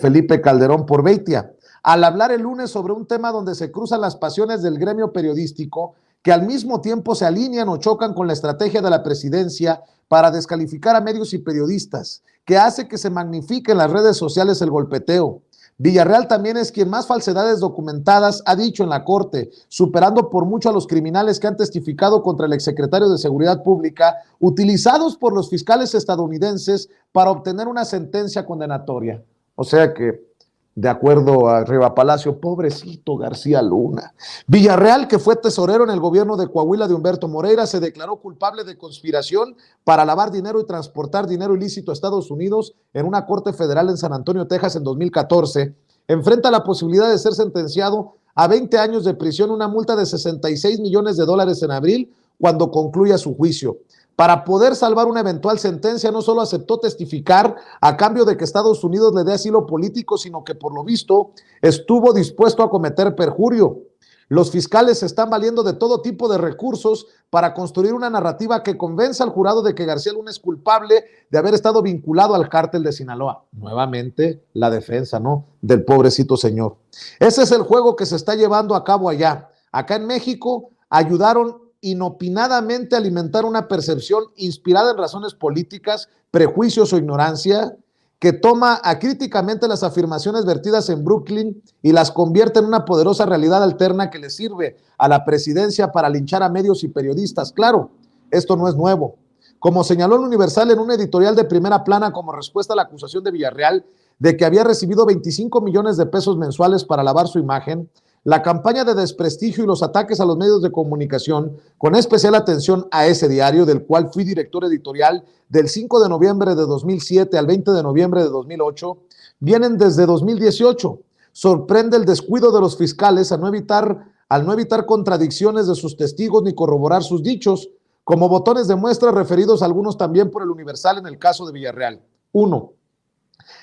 Felipe Calderón por Beitia? Al hablar el lunes sobre un tema donde se cruzan las pasiones del gremio periodístico, que al mismo tiempo se alinean o chocan con la estrategia de la presidencia para descalificar a medios y periodistas, que hace que se magnifique en las redes sociales el golpeteo. Villarreal también es quien más falsedades documentadas ha dicho en la corte, superando por mucho a los criminales que han testificado contra el exsecretario de Seguridad Pública, utilizados por los fiscales estadounidenses para obtener una sentencia condenatoria. O sea que, de acuerdo a Rivapalacio, pobrecito García Luna. Villarreal, que fue tesorero en el gobierno de Coahuila de Humberto Moreira, se declaró culpable de conspiración para lavar dinero y transportar dinero ilícito a Estados Unidos en una corte federal en San Antonio, Texas, en 2014. Enfrenta la posibilidad de ser sentenciado a 20 años de prisión, una multa de $66 millones en abril, cuando concluya su juicio. Para poder salvar una eventual sentencia, no solo aceptó testificar a cambio de que Estados Unidos le dé asilo político, sino que por lo visto estuvo dispuesto a cometer perjurio. Los fiscales se están valiendo de todo tipo de recursos para construir una narrativa que convenza al jurado de que García Luna es culpable de haber estado vinculado al cártel de Sinaloa. Nuevamente la defensa, ¿no?, del pobrecito señor. Ese es el juego que se está llevando a cabo allá. Acá en México ayudaron inopinadamente alimentar una percepción inspirada en razones políticas, prejuicios o ignorancia, que toma acríticamente las afirmaciones vertidas en Brooklyn y las convierte en una poderosa realidad alterna que le sirve a la presidencia para linchar a medios y periodistas. Claro, esto no es nuevo. Como señaló el Universal en un editorial de primera plana como respuesta a la acusación de Villarreal de que había recibido 25 millones de pesos mensuales para lavar su imagen, la campaña de desprestigio y los ataques a los medios de comunicación, con especial atención a ese diario, del cual fui director editorial del 5 de noviembre de 2007 al 20 de noviembre de 2008, vienen desde 2018. Sorprende el descuido de los fiscales al no evitar contradicciones de sus testigos ni corroborar sus dichos, como botones de muestra referidos a algunos también por el Universal en el caso de Villarreal. 1.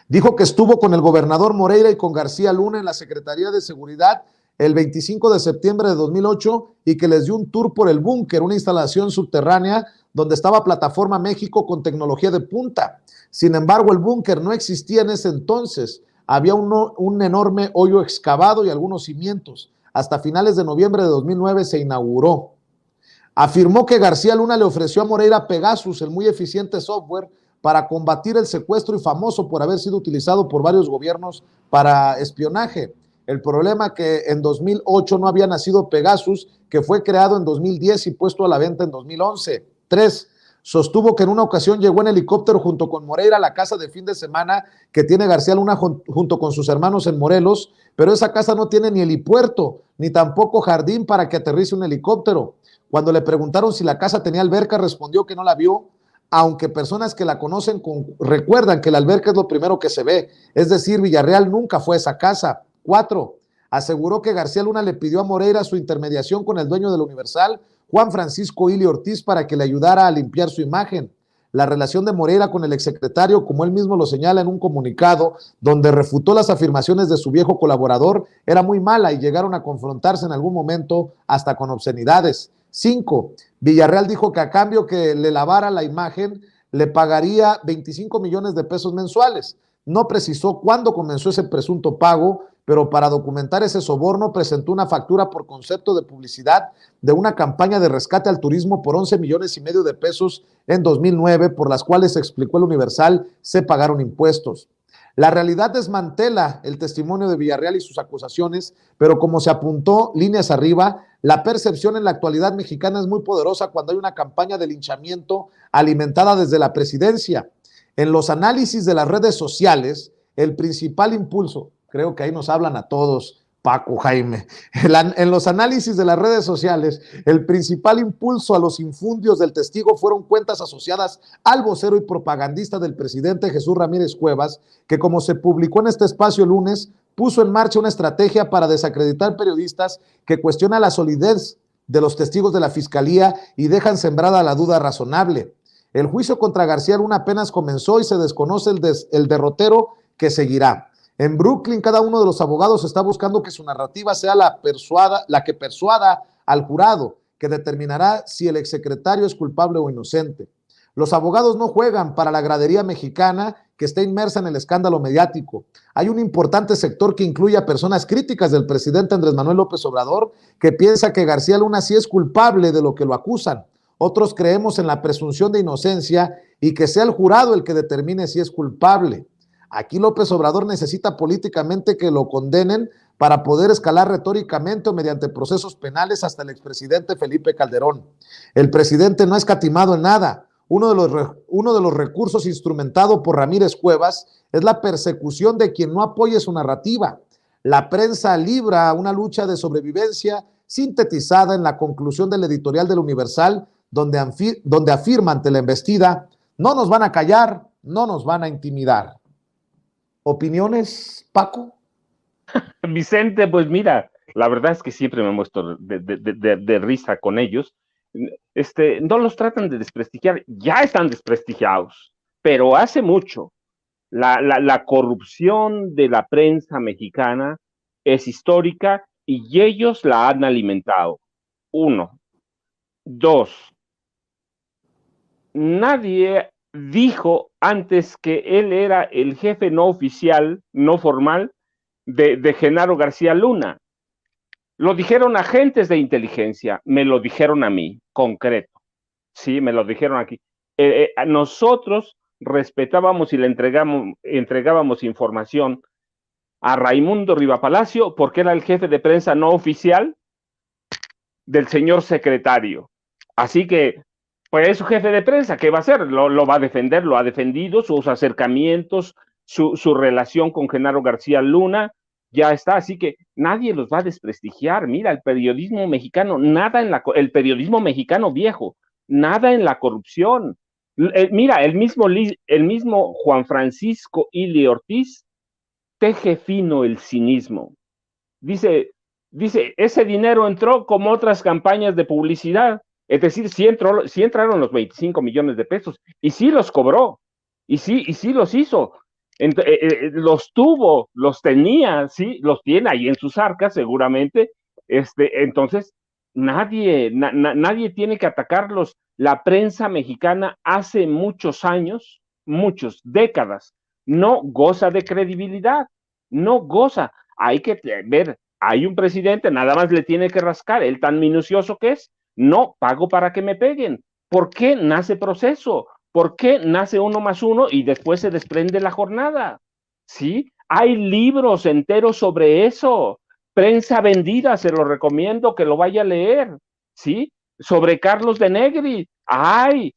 Dijo que estuvo con el gobernador Moreira y con García Luna en la Secretaría de Seguridad el 25 de septiembre de 2008 y que les dio un tour por el búnker, una instalación subterránea donde estaba Plataforma México con tecnología de punta. Sin embargo, el búnker no existía en ese entonces. Había un enorme hoyo excavado y algunos cimientos. Hasta finales de noviembre de 2009 se inauguró. Afirmó que García Luna le ofreció a Moreira Pegasus, el muy eficiente software para combatir el secuestro y famoso por haber sido utilizado por varios gobiernos para espionaje. El problema que en 2008 no había nacido Pegasus, que fue creado en 2010 y puesto a la venta en 2011. 3. Sostuvo que en una ocasión llegó en helicóptero junto con Moreira a la casa de fin de semana que tiene García Luna junto con sus hermanos en Morelos, pero esa casa no tiene ni helipuerto, ni tampoco jardín para que aterrice un helicóptero. Cuando le preguntaron si la casa tenía alberca, respondió que no la vio, aunque personas que la conocen recuerdan que la alberca es lo primero que se ve. Es decir, Villarreal nunca fue a esa casa. 4. Aseguró que García Luna le pidió a Moreira su intermediación con el dueño del Universal, Juan Francisco Ili Ortiz, para que le ayudara a limpiar su imagen. La relación de Moreira con el exsecretario, como él mismo lo señala en un comunicado, donde refutó las afirmaciones de su viejo colaborador, era muy mala y llegaron a confrontarse en algún momento hasta con obscenidades. 5. Villarreal dijo que a cambio que le lavara la imagen, le pagaría 25 millones de pesos mensuales. No precisó cuándo comenzó ese presunto pago, pero para documentar ese soborno presentó una factura por concepto de publicidad de una campaña de rescate al turismo por 11 millones y medio de pesos en 2009, por las cuales, explicó el Universal, se pagaron impuestos. La realidad desmantela el testimonio de Villarreal y sus acusaciones, pero como se apuntó líneas arriba, la percepción en la actualidad mexicana es muy poderosa cuando hay una campaña de linchamiento alimentada desde la presidencia. En los análisis de las redes sociales, el principal impulso, creo que ahí nos hablan a todos, Paco, Jaime, en los análisis de las redes sociales, el principal impulso a los infundios del testigo fueron cuentas asociadas al vocero y propagandista del presidente Jesús Ramírez Cuevas, que como se publicó en este espacio el lunes, puso en marcha una estrategia para desacreditar periodistas que cuestionan la solidez de los testigos de la fiscalía y dejan sembrada la duda razonable. El juicio contra García Luna apenas comenzó y se desconoce el derrotero que seguirá. En Brooklyn, cada uno de los abogados está buscando que su narrativa sea la que persuada al jurado, que determinará si el exsecretario es culpable o inocente. Los abogados no juegan para la gradería mexicana que está inmersa en el escándalo mediático. Hay un importante sector que incluye a personas críticas del presidente Andrés Manuel López Obrador que piensa que García Luna sí es culpable de lo que lo acusan. Otros creemos en la presunción de inocencia y que sea el jurado el que determine si es culpable. Aquí López Obrador necesita políticamente que lo condenen para poder escalar retóricamente o mediante procesos penales hasta el expresidente Felipe Calderón. El presidente no ha escatimado en nada. Uno de los recursos instrumentado por Ramírez Cuevas es la persecución de quien no apoye su narrativa. La prensa libra una lucha de sobrevivencia sintetizada en la conclusión del editorial del Universal, donde afirma ante la embestida: no nos van a callar, no nos van a intimidar. ¿Opiniones, Paco? Vicente, pues mira, la verdad es que siempre me he muestro de risa con ellos. No los tratan de desprestigiar, ya están desprestigiados, pero hace mucho. La corrupción de la prensa mexicana es histórica y ellos la han alimentado. 1. 2. Nadie dijo antes que él era el jefe no oficial, no formal, de Genaro García Luna. Lo dijeron agentes de inteligencia, me lo dijeron a mí, concreto. Sí, me lo dijeron aquí. Nosotros respetábamos y le entregábamos información a Raimundo Rivapalacio porque era el jefe de prensa no oficial del señor secretario. Así que, pues es su jefe de prensa, ¿qué va a hacer? Lo va a defender, lo ha defendido, sus acercamientos, su relación con Genaro García Luna, ya está, así que nadie los va a desprestigiar. Mira, el periodismo mexicano, el periodismo mexicano viejo, nada en la corrupción. Mira, el mismo Juan Francisco Ili Ortiz teje fino el cinismo. Dice, ese dinero entró como otras campañas de publicidad. Es decir, sí entraron los 25 millones de pesos y sí los cobró y sí los hizo. Los tuvo, los tenía, sí, los tiene ahí en sus arcas seguramente. Entonces, nadie tiene que atacarlos. La prensa mexicana hace muchos años, décadas, no goza de credibilidad, no goza. Hay que ver, hay un presidente, nada más le tiene que rascar, él tan minucioso que es, no pago para que me peguen. ¿Por qué nace proceso? ¿Por qué nace 1 más 1 y después se desprende la jornada? ¿Sí? Hay libros enteros sobre eso. Prensa vendida, se lo recomiendo que lo vaya a leer. ¿Sí? Sobre Carlos de Negri. Hay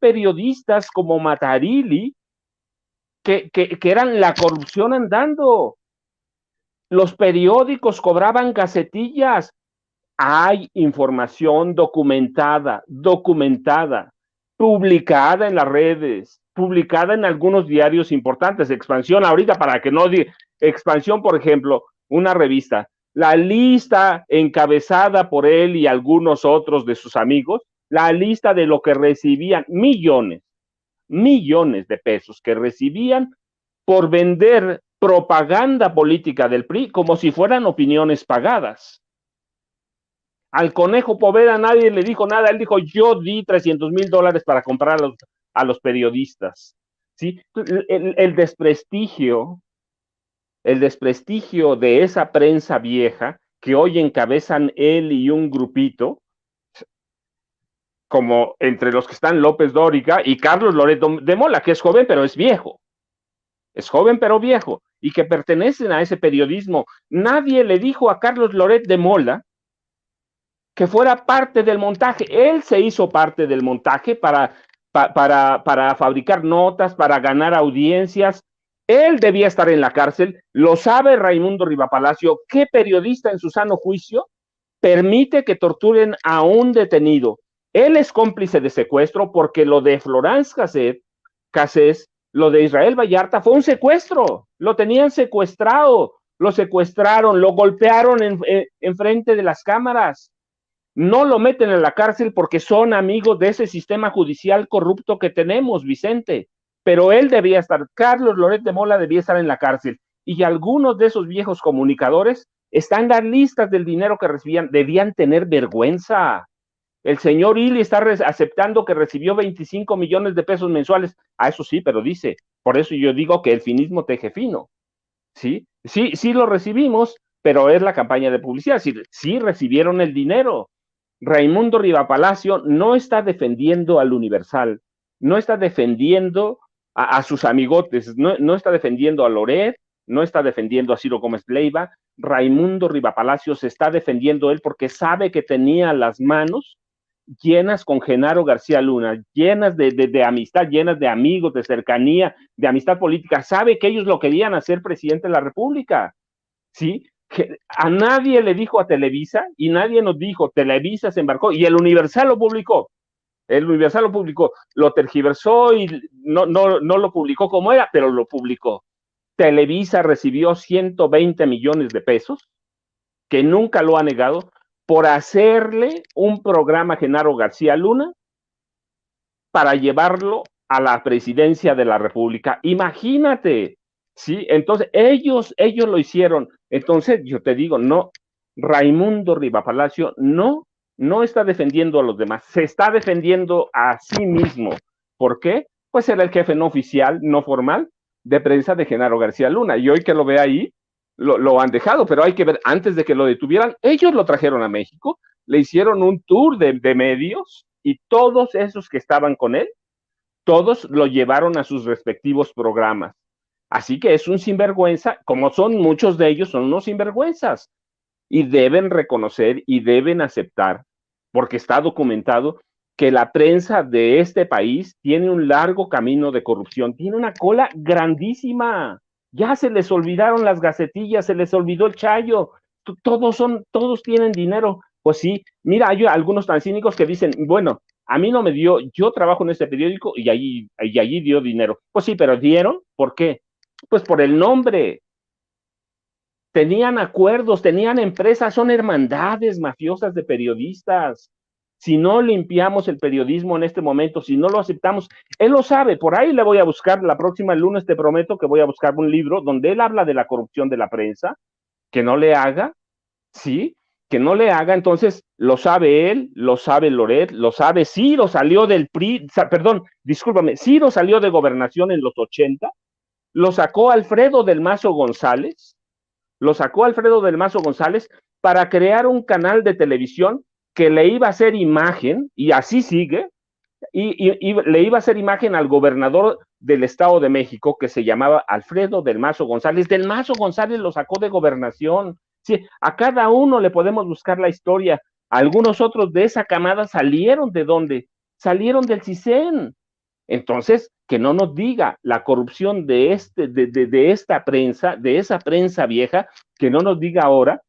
periodistas como Matarili que eran la corrupción andando. Los periódicos cobraban gacetillas. Hay información documentada, publicada en las redes, publicada en algunos diarios importantes. Expansión, ahorita para que no diga, Expansión, por ejemplo, una revista, la lista encabezada por él y algunos otros de sus amigos, la lista de lo que recibían, millones de pesos que recibían por vender propaganda política del PRI como si fueran opiniones pagadas. Al Conejo Poveda nadie le dijo nada, él dijo, yo di $300,000 para comprar a los periodistas. ¿Sí? El desprestigio de esa prensa vieja que hoy encabezan él y un grupito, como entre los que están López Dóriga y Carlos Loret de Mola, que es joven pero es viejo. es joven pero viejo, y que pertenecen a ese periodismo. Nadie le dijo a Carlos Loret de Mola que fuera parte del montaje. Él se hizo parte del montaje para fabricar notas, para ganar audiencias. Él debía estar en la cárcel, lo sabe Raimundo Rivapalacio. ¿Qué periodista en su sano juicio permite que torturen a un detenido? Él es cómplice de secuestro porque lo de Florence Cassés, lo de Israel Vallarta fue un secuestro, lo tenían secuestrado, lo secuestraron, lo golpearon en frente de las cámaras. No lo meten en la cárcel porque son amigos de ese sistema judicial corrupto que tenemos, Vicente. Pero él debía estar, Carlos Loret de Mola debía estar en la cárcel. Y algunos de esos viejos comunicadores están en las listas del dinero que recibían. Debían tener vergüenza. El señor Ili está aceptando que recibió 25 millones de pesos mensuales. Eso sí, pero dice, por eso yo digo que el finismo teje fino. ¿Sí? Sí lo recibimos, pero es la campaña de publicidad. Sí recibieron el dinero. Raimundo Rivapalacio no está defendiendo al Universal, no está defendiendo a sus amigotes, no está defendiendo a Loret, no está defendiendo a Ciro Gómez Leiva. Raimundo Rivapalacio se está defendiendo él porque sabe que tenía las manos llenas con Genaro García Luna, llenas de amistad, llenas de amigos, de cercanía, de amistad política. Sabe que ellos lo querían hacer presidente de la República, ¿sí? Que a nadie le dijo a Televisa y nadie nos dijo, Televisa se embarcó y el Universal lo publicó. El Universal lo publicó, lo tergiversó y no lo publicó como era, pero lo publicó. Televisa recibió 120 millones de pesos, que nunca lo ha negado, por hacerle un programa a Genaro García Luna para llevarlo a la presidencia de la República. Imagínate, ¿sí? Entonces, ellos lo hicieron. Entonces, yo te digo, no, Raimundo Rivapalacio no está defendiendo a los demás, se está defendiendo a sí mismo. ¿Por qué? Pues era el jefe no oficial, no formal, de prensa de Genaro García Luna. Y hoy que lo ve ahí, lo han dejado, pero hay que ver, antes de que lo detuvieran, ellos lo trajeron a México, le hicieron un tour de medios y todos esos que estaban con él, todos lo llevaron a sus respectivos programas. Así que es un sinvergüenza, como son muchos de ellos, son unos sinvergüenzas. Y deben reconocer y deben aceptar, porque está documentado, que la prensa de este país tiene un largo camino de corrupción, tiene una cola grandísima. Ya se les olvidaron las gacetillas, se les olvidó el chayo, todos tienen dinero. Pues sí, mira, hay algunos tan cínicos que dicen, bueno, a mí no me dio, yo trabajo en este periódico y allí dio dinero. Pues sí, pero ¿dieron? ¿Por qué? Pues por el nombre. Tenían acuerdos, tenían empresas, son hermandades mafiosas de periodistas. Si no limpiamos el periodismo en este momento, si no lo aceptamos, él lo sabe, por ahí le voy a buscar, la próxima lunes te prometo que voy a buscar un libro donde él habla de la corrupción de la prensa, que no le haga, ¿sí? Que no le haga, entonces lo sabe él, lo sabe Loret, lo sabe Ciro, salió del PRI, perdón, discúlpame, Ciro salió de Gobernación en los 80, lo sacó Alfredo del Mazo González, para crear un canal de televisión que le iba a hacer imagen, y así sigue, y le iba a hacer imagen al gobernador del Estado de México, que se llamaba Alfredo del Mazo González. Del Mazo González lo sacó de Gobernación. Sí, a cada uno le podemos buscar la historia. Algunos otros de esa camada salieron ¿de dónde? Salieron del CISEN. Entonces, que no nos diga la corrupción de esta prensa, de esa prensa vieja, que no nos diga ahora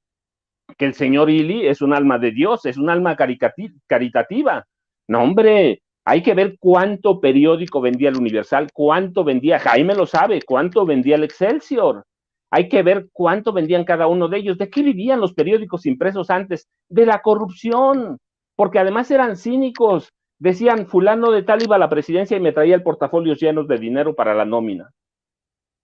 que el señor Ili es un alma de Dios, es un alma caritativa. No, hombre, hay que ver cuánto periódico vendía el Universal, cuánto vendía, Jaime lo sabe, cuánto vendía el Excelsior. Hay que ver cuánto vendían cada uno de ellos. ¿De qué vivían los periódicos impresos antes? De la corrupción, porque además eran cínicos. Decían, fulano de tal iba a la presidencia y me traía el portafolio llenos de dinero para la nómina.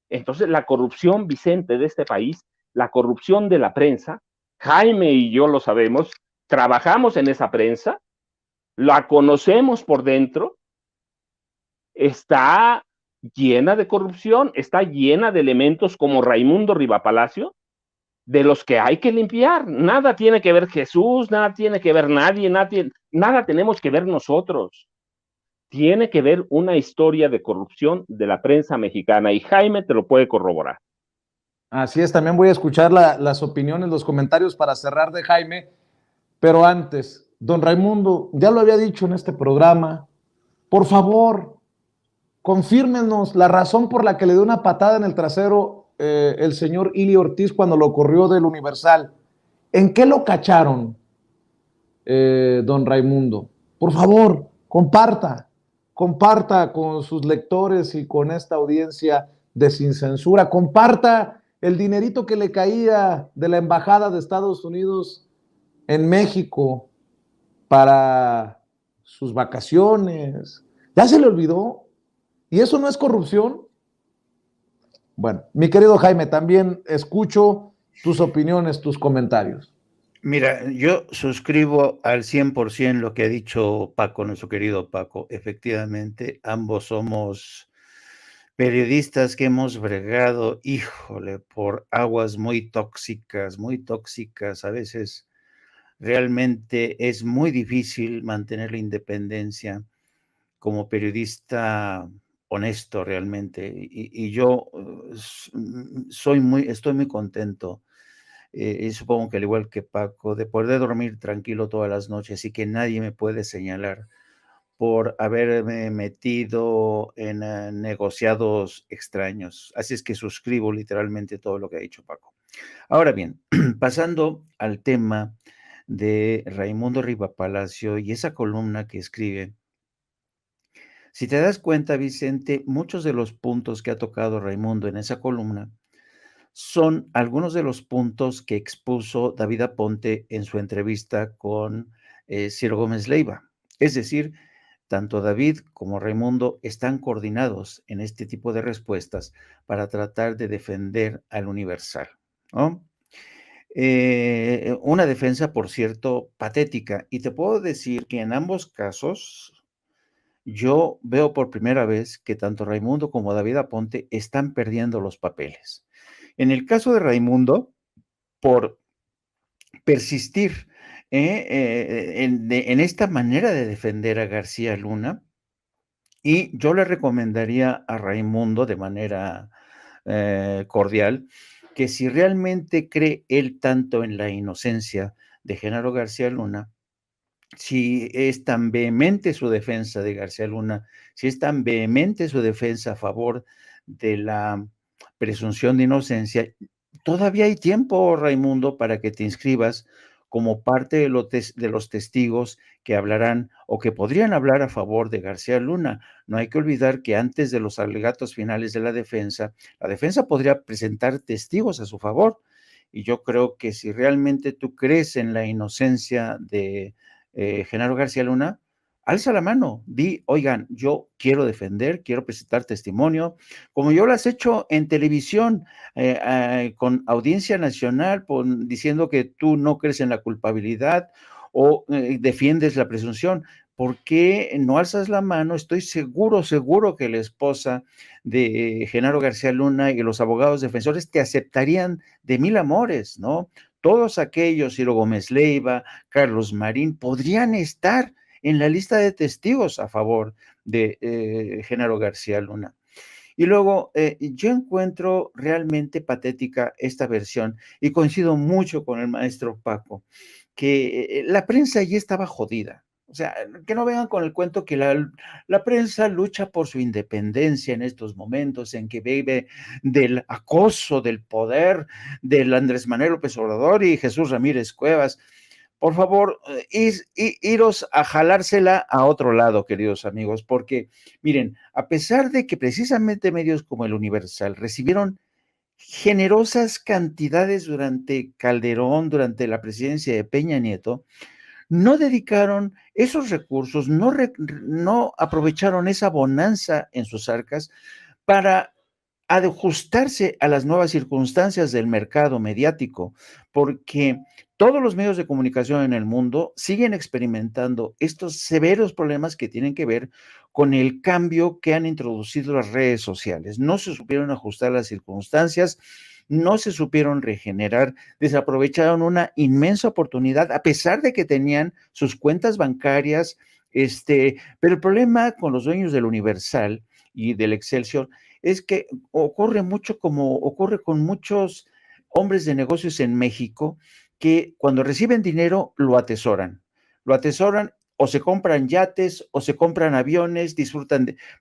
Entonces, la corrupción, Vicente, de este país, la corrupción de la prensa, Jaime y yo lo sabemos, trabajamos en esa prensa, la conocemos por dentro, está llena de corrupción, está llena de elementos como Raimundo Rivapalacio, de los que hay que limpiar. Nada tiene que ver Jesús, nada tiene que ver nadie, nada tenemos que ver nosotros. tiene que ver una historia de corrupción de la prensa mexicana, y Jaime te lo puede corroborar. Así es, también voy a escuchar las opiniones, los comentarios para cerrar de Jaime, pero antes, don Raimundo, ya lo había dicho en este programa, por favor, confírmenos la razón por la que le dio una patada en el trasero el señor Ili Ortiz cuando lo corrió del Universal. ¿En qué lo cacharon, don Raimundo? Por favor, comparta con sus lectores y con esta audiencia de Sin Censura, comparta el dinerito que le caía de la Embajada de Estados Unidos en México para sus vacaciones. ¿Ya se le olvidó? ¿Y eso no es corrupción? Bueno, mi querido Jaime, también escucho tus opiniones, tus comentarios. Mira, yo suscribo al 100% lo que ha dicho Paco, nuestro querido Paco. Efectivamente, ambos somos periodistas que hemos bregado, híjole, por aguas muy tóxicas, muy tóxicas. A veces realmente es muy difícil mantener la independencia como periodista honesto realmente. Y yo estoy muy contento. Y supongo que al igual que Paco, de poder dormir tranquilo todas las noches y que nadie me puede señalar por haberme metido en negociados extraños. Así es que suscribo literalmente todo lo que ha dicho Paco. Ahora bien, pasando al tema de Raimundo Rivapalacio y esa columna que escribe, si te das cuenta, Vicente, muchos de los puntos que ha tocado Raimundo en esa columna son algunos de los puntos que expuso David Aponte en su entrevista con Ciro Gómez Leiva. Es decir, tanto David como Raimundo están coordinados en este tipo de respuestas para tratar de defender al Universal, ¿no? Una defensa, por cierto, patética. Y te puedo decir que en ambos casos yo veo por primera vez que tanto Raimundo como David Aponte están perdiendo los papeles. En el caso de Raimundo, por persistir en esta manera de defender a García Luna, y yo le recomendaría a Raimundo de manera cordial que si realmente cree él tanto en la inocencia de Genaro García Luna, si es tan vehemente su defensa de García Luna, si es tan vehemente su defensa a favor de la presunción de inocencia, todavía hay tiempo, Raimundo, para que te inscribas como parte de los testigos que hablarán o que podrían hablar a favor de García Luna. No hay que olvidar que antes de los alegatos finales de la defensa podría presentar testigos a su favor. Y yo creo que si realmente tú crees en la inocencia de Genaro García Luna, alza la mano, di, oigan, yo quiero defender, quiero presentar testimonio, como yo lo has hecho en televisión, con audiencia nacional, diciendo que tú no crees en la culpabilidad o defiendes la presunción. ¿Por qué no alzas la mano? Estoy seguro que la esposa de Genaro García Luna y los abogados defensores te aceptarían de mil amores, ¿no? Todos aquellos, Ciro Gómez Leiva, Carlos Marín, podrían estar en la lista de testigos a favor de Genaro García Luna. Y luego, yo encuentro realmente patética esta versión y coincido mucho con el maestro Paco, que la prensa ya estaba jodida. O sea, que no vengan con el cuento que la prensa lucha por su independencia en estos momentos en que vive del acoso, del poder del Andrés Manuel López Obrador y Jesús Ramírez Cuevas. Por favor, iros a jalársela a otro lado, queridos amigos, porque miren, a pesar de que precisamente medios como el Universal recibieron generosas cantidades durante Calderón, durante la presidencia de Peña Nieto, no dedicaron esos recursos, no aprovecharon esa bonanza en sus arcas para ajustarse a las nuevas circunstancias del mercado mediático, porque todos los medios de comunicación en el mundo siguen experimentando estos severos problemas que tienen que ver con el cambio que han introducido las redes sociales. No se supieron ajustar a las circunstancias, no se supieron regenerar, desaprovecharon una inmensa oportunidad, a pesar de que tenían sus cuentas bancarias Pero el problema con los dueños del Universal y del Excelsior es que ocurre mucho como ocurre con muchos hombres de negocios en México, que cuando reciben dinero lo atesoran o se compran yates o se compran aviones,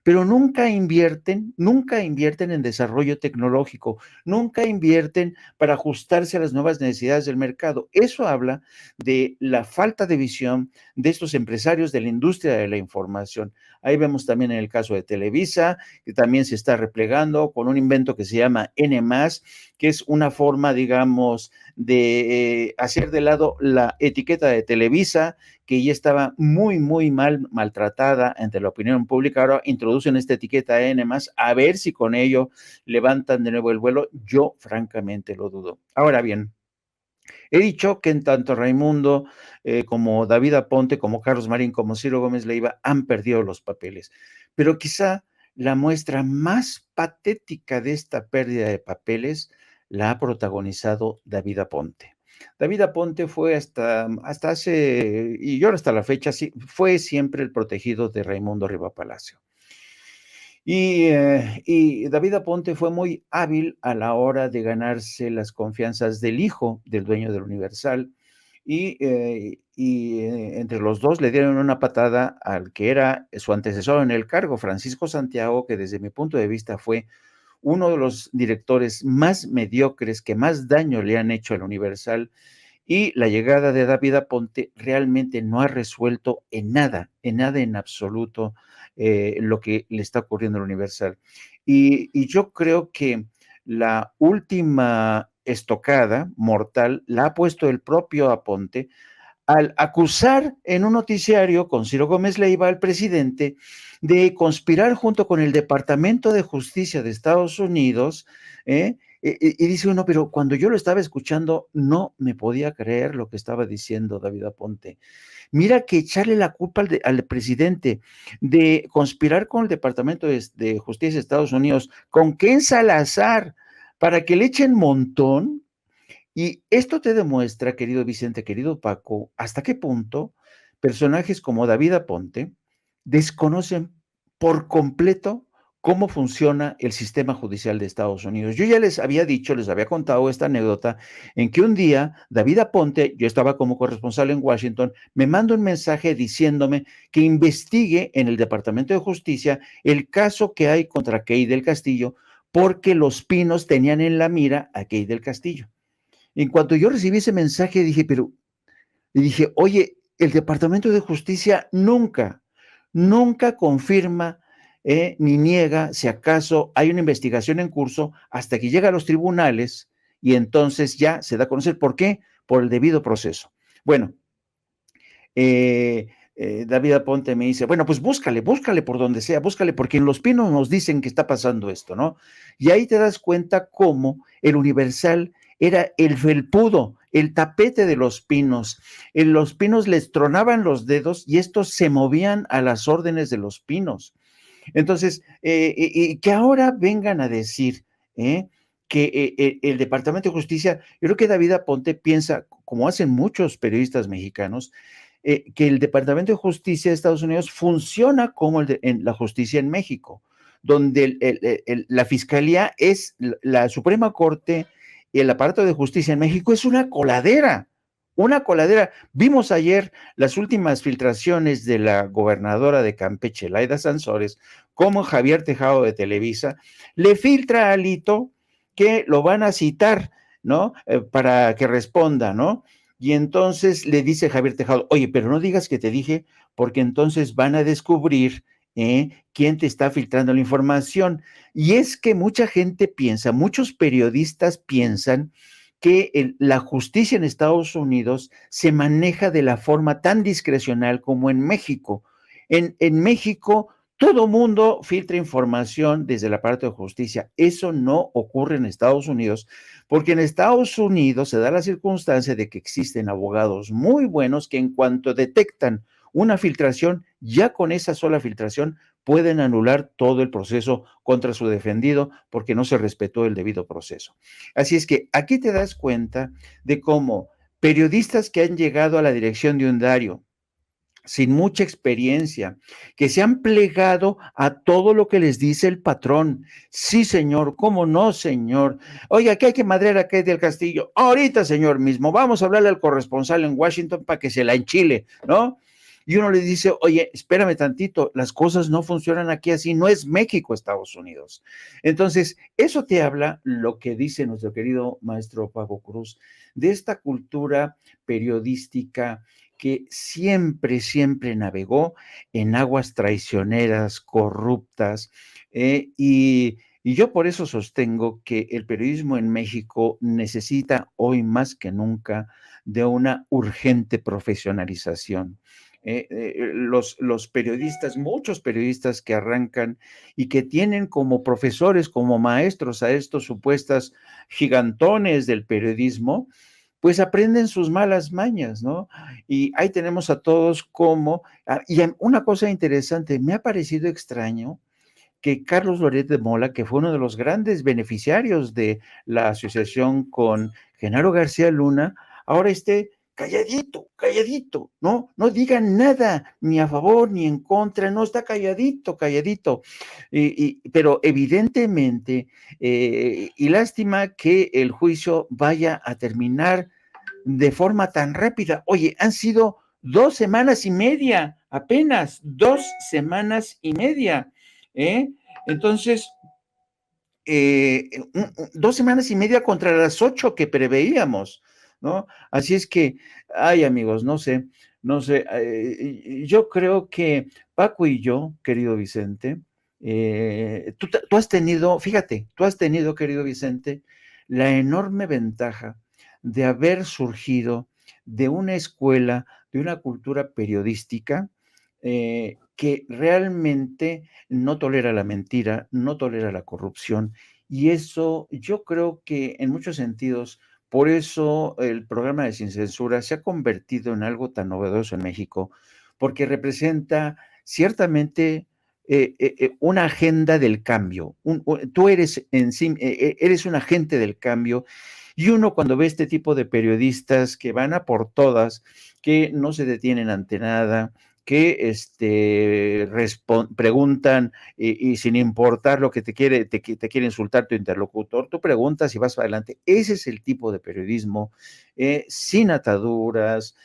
pero nunca invierten en desarrollo tecnológico, nunca invierten para ajustarse a las nuevas necesidades del mercado. Eso habla de la falta de visión de estos empresarios de la industria de la información. Ahí vemos también en el caso de Televisa, que también se está replegando con un invento que se llama N+, que es una forma, digamos, de hacer de lado la etiqueta de Televisa, que ya estaba muy maltratada entre la opinión pública. Ahora introducen esta etiqueta N+, a ver si con ello levantan de nuevo el vuelo. Yo francamente lo dudo. Ahora bien, he dicho que en tanto Raimundo como David Aponte, como Carlos Marín, como Ciro Gómez Leiva han perdido los papeles, pero quizá la muestra más patética de esta pérdida de papeles la ha protagonizado David Aponte. David Aponte fue hasta hace, y yo hasta la fecha, sí, fue siempre el protegido de Raimundo Riva Palacio. Y David Aponte fue muy hábil a la hora de ganarse las confianzas del hijo del dueño del Universal, entre los dos le dieron una patada al que era su antecesor en el cargo, Francisco Santiago, que desde mi punto de vista fue uno de los directores más mediocres que más daño le han hecho al Universal, y la llegada de David Aponte realmente no ha resuelto en nada en absoluto lo que le está ocurriendo al Universal. Y yo creo que la última estocada mortal la ha puesto el propio Aponte al acusar en un noticiario con Ciro Gómez Leiva al presidente de conspirar junto con el Departamento de Justicia de Estados Unidos, y dice uno, pero cuando yo lo estaba escuchando no me podía creer lo que estaba diciendo David Aponte. Mira que echarle la culpa al presidente de conspirar con el Departamento de Justicia de Estados Unidos, con Ken Salazar, para que le echen montón. Y esto te demuestra, querido Vicente, querido Paco, hasta qué punto personajes como David Aponte desconocen por completo cómo funciona el sistema judicial de Estados Unidos. Yo ya les había dicho, les había contado esta anécdota en que un día David Aponte, yo estaba como corresponsal en Washington, me manda un mensaje diciéndome que investigue en el Departamento de Justicia el caso que hay contra Key del Castillo, porque los Pinos tenían en la mira a Key del Castillo. En cuanto yo recibí ese mensaje, dije, oye, el Departamento de Justicia nunca confirma ni niega si acaso hay una investigación en curso hasta que llega a los tribunales, y entonces ya se da a conocer. ¿Por qué? Por el debido proceso. Bueno, David Aponte me dice, bueno, pues búscale por donde sea, búscale, porque en Los Pinos nos dicen que está pasando esto, ¿no? Y ahí te das cuenta cómo el Universal era el felpudo, el tapete de Los Pinos. En Los Pinos les tronaban los dedos y estos se movían a las órdenes de Los Pinos. Entonces, que ahora vengan a decir que el Departamento de Justicia, yo creo que David Aponte piensa, como hacen muchos periodistas mexicanos, que el Departamento de Justicia de Estados Unidos funciona como en la justicia en México, donde la Fiscalía es la Suprema Corte, y el aparato de justicia en México es una coladera. Vimos ayer las últimas filtraciones de la gobernadora de Campeche, Laida Sansores, como Javier Tejado de Televisa le filtra a Alito que lo van a citar, ¿no? Para que responda, ¿no? Y entonces le dice Javier Tejado, oye, pero no digas que te dije, porque entonces van a descubrir quién te está filtrando la información. Y es que mucha gente piensa, muchos periodistas piensan que la justicia en Estados Unidos se maneja de la forma tan discrecional como en México. En México, todo mundo filtra información desde el aparato de justicia. Eso no ocurre en Estados Unidos, porque en Estados Unidos se da la circunstancia de que existen abogados muy buenos que en cuanto detectan una filtración, ya con esa sola filtración pueden anular todo el proceso contra su defendido porque no se respetó el debido proceso. Así es que aquí te das cuenta de cómo periodistas que han llegado a la dirección de un diario sin mucha experiencia, que se han plegado a todo lo que les dice el patrón. Sí, señor, ¿cómo no, señor? Oye, aquí hay que madrear a Kate del Castillo. Ahorita, señor, mismo, vamos a hablarle al corresponsal en Washington para que se la enchile, ¿no? Y uno le dice, oye, espérame tantito, las cosas no funcionan aquí así, no es México, Estados Unidos. Entonces, eso te habla lo que dice nuestro querido maestro Paco Cruz, de esta cultura periodística que siempre, siempre navegó en aguas traicioneras, corruptas, y yo por eso sostengo que el periodismo en México necesita hoy más que nunca de una urgente profesionalización. Los periodistas, muchos periodistas que arrancan y que tienen como profesores, como maestros a estos supuestos gigantones del periodismo, pues aprenden sus malas mañas, ¿no? Y ahí tenemos a todos como, y una cosa interesante, me ha parecido extraño que Carlos Loret de Mola, que fue uno de los grandes beneficiarios de la asociación con Genaro García Luna, ahora esté calladito, calladito, ¿no? No diga nada, ni a favor ni en contra, no está calladito, calladito. Pero evidentemente, y lástima que el juicio vaya a terminar de forma tan rápida. Oye, han sido 2 semanas y media, apenas 2 semanas y media. Entonces, 2 semanas y media contra las 8 que preveíamos, ¿no? Así es que, ay, amigos, no sé, yo creo que Paco y yo, querido Vicente, tú has tenido, fíjate, tú has tenido, querido Vicente, la enorme ventaja de haber surgido de una escuela, de una cultura periodística, que realmente no tolera la mentira, no tolera la corrupción, y eso yo creo que en muchos sentidos, por eso el programa de Sin Censura se ha convertido en algo tan novedoso en México, porque representa ciertamente una agenda del cambio. Tú eres en sí, eres un agente del cambio, y uno cuando ve este tipo de periodistas que van a por todas, que no se detienen ante nada, que preguntan y sin importar lo que te quiere insultar tu interlocutor, tú preguntas y vas adelante. Ese es el tipo de periodismo, sin ataduras,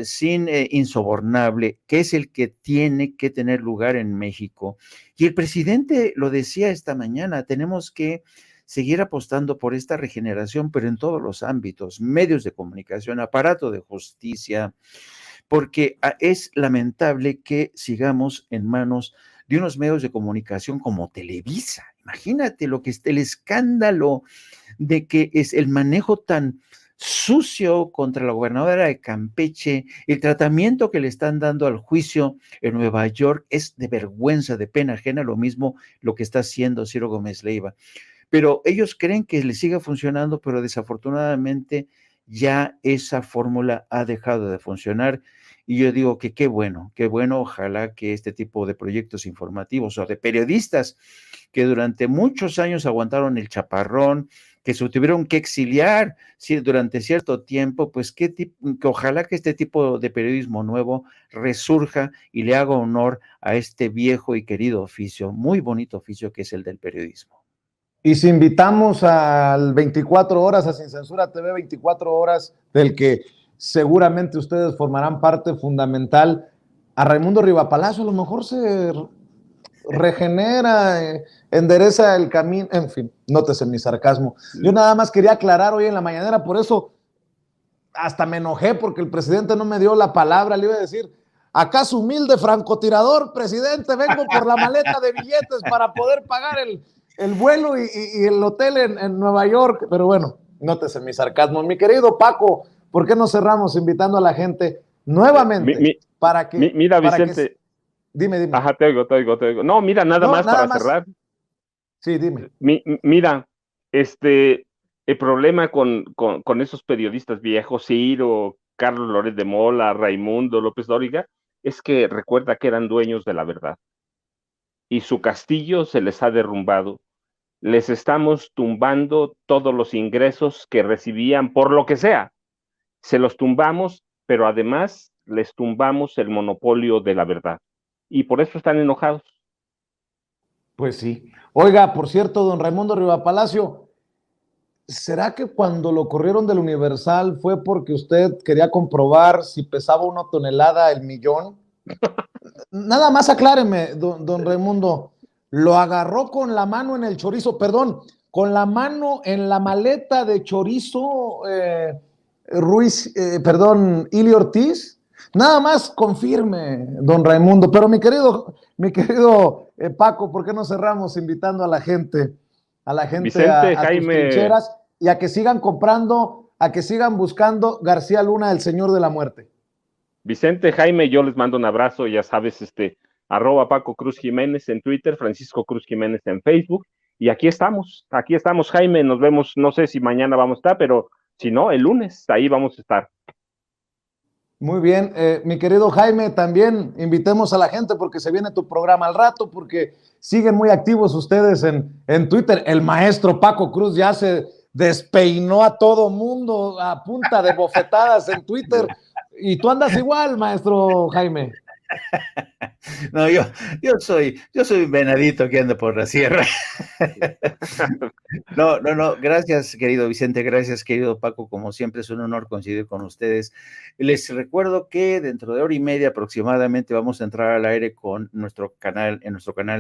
sin insobornable, que es el que tiene que tener lugar en México. Y el presidente lo decía esta mañana, tenemos que seguir apostando por esta regeneración, pero en todos los ámbitos, medios de comunicación, aparato de justicia, porque es lamentable que sigamos en manos de unos medios de comunicación como Televisa. Imagínate lo que es el escándalo de que es el manejo tan sucio contra la gobernadora de Campeche, el tratamiento que le están dando al juicio en Nueva York es de vergüenza, de pena ajena, lo mismo lo que está haciendo Ciro Gómez Leiva. Pero ellos creen que le siga funcionando, pero desafortunadamente ya esa fórmula ha dejado de funcionar. Y yo digo que qué bueno, ojalá que este tipo de proyectos informativos o de periodistas que durante muchos años aguantaron el chaparrón, que se tuvieron que exiliar durante cierto tiempo, pues que ojalá que este tipo de periodismo nuevo resurja y le haga honor a este viejo y querido oficio, muy bonito oficio que es el del periodismo. Y si invitamos al 24 horas, a Sin Censura TV 24 horas, del que seguramente ustedes formarán parte fundamental, a Raimundo Rivapalacio, a lo mejor se regenera, endereza el camino, en fin, nótese mi sarcasmo. Yo nada más quería aclarar hoy en la mañanera, por eso hasta me enojé porque el presidente no me dio la palabra, le iba a decir, ¿acaso humilde francotirador, presidente? Vengo por la maleta de billetes para poder pagar el vuelo y el hotel en Nueva York, pero bueno, nótese mi sarcasmo. Mi querido Paco, ¿por qué no cerramos invitando a la gente nuevamente para que... Mira, Vicente. Dime. Ajá, te oigo. No, mira, nada más para cerrar. Sí, dime. Mira, el problema con esos periodistas viejos, Ciro, Carlos Loret de Mola, Raimundo López Dóriga, es que recuerda que eran dueños de la verdad. Y su castillo se les ha derrumbado. Les estamos tumbando todos los ingresos que recibían por lo que sea. Se los tumbamos, pero además les tumbamos el monopolio de la verdad. Y por eso están enojados. Pues sí. Oiga, por cierto, don Raimundo Rivapalacio, ¿será que cuando lo corrieron del Universal fue porque usted quería comprobar si pesaba 1 tonelada el millón? Nada más acláreme, don Raimundo, ¿lo agarró con la mano en el chorizo? Perdón, con la mano en la maleta de chorizo Ili Ortiz? Nada más confirme, don Raimundo. Pero mi querido Paco, ¿por qué no cerramos invitando a la gente Vicente, a tus Jaime, trincheras y a que sigan comprando, a que sigan buscando García Luna, el señor de la muerte? Vicente, Jaime, yo les mando un abrazo, ya sabes, @ Paco Cruz Jiménez en Twitter, Francisco Cruz Jiménez en Facebook, y aquí estamos, Jaime, nos vemos, no sé si mañana vamos a estar, pero si no, el lunes, ahí vamos a estar. Muy bien, mi querido Jaime, también invitemos a la gente porque se viene tu programa al rato, porque siguen muy activos ustedes en Twitter. El maestro Paco Cruz ya se despeinó a todo mundo a punta de bofetadas en Twitter, y tú andas igual, maestro Jaime. No, yo soy un venadito que anda por la sierra. No, gracias, querido Vicente, gracias, querido Paco, como siempre es un honor coincidir con ustedes. Les recuerdo que dentro de hora y media aproximadamente vamos a entrar al aire con nuestro canal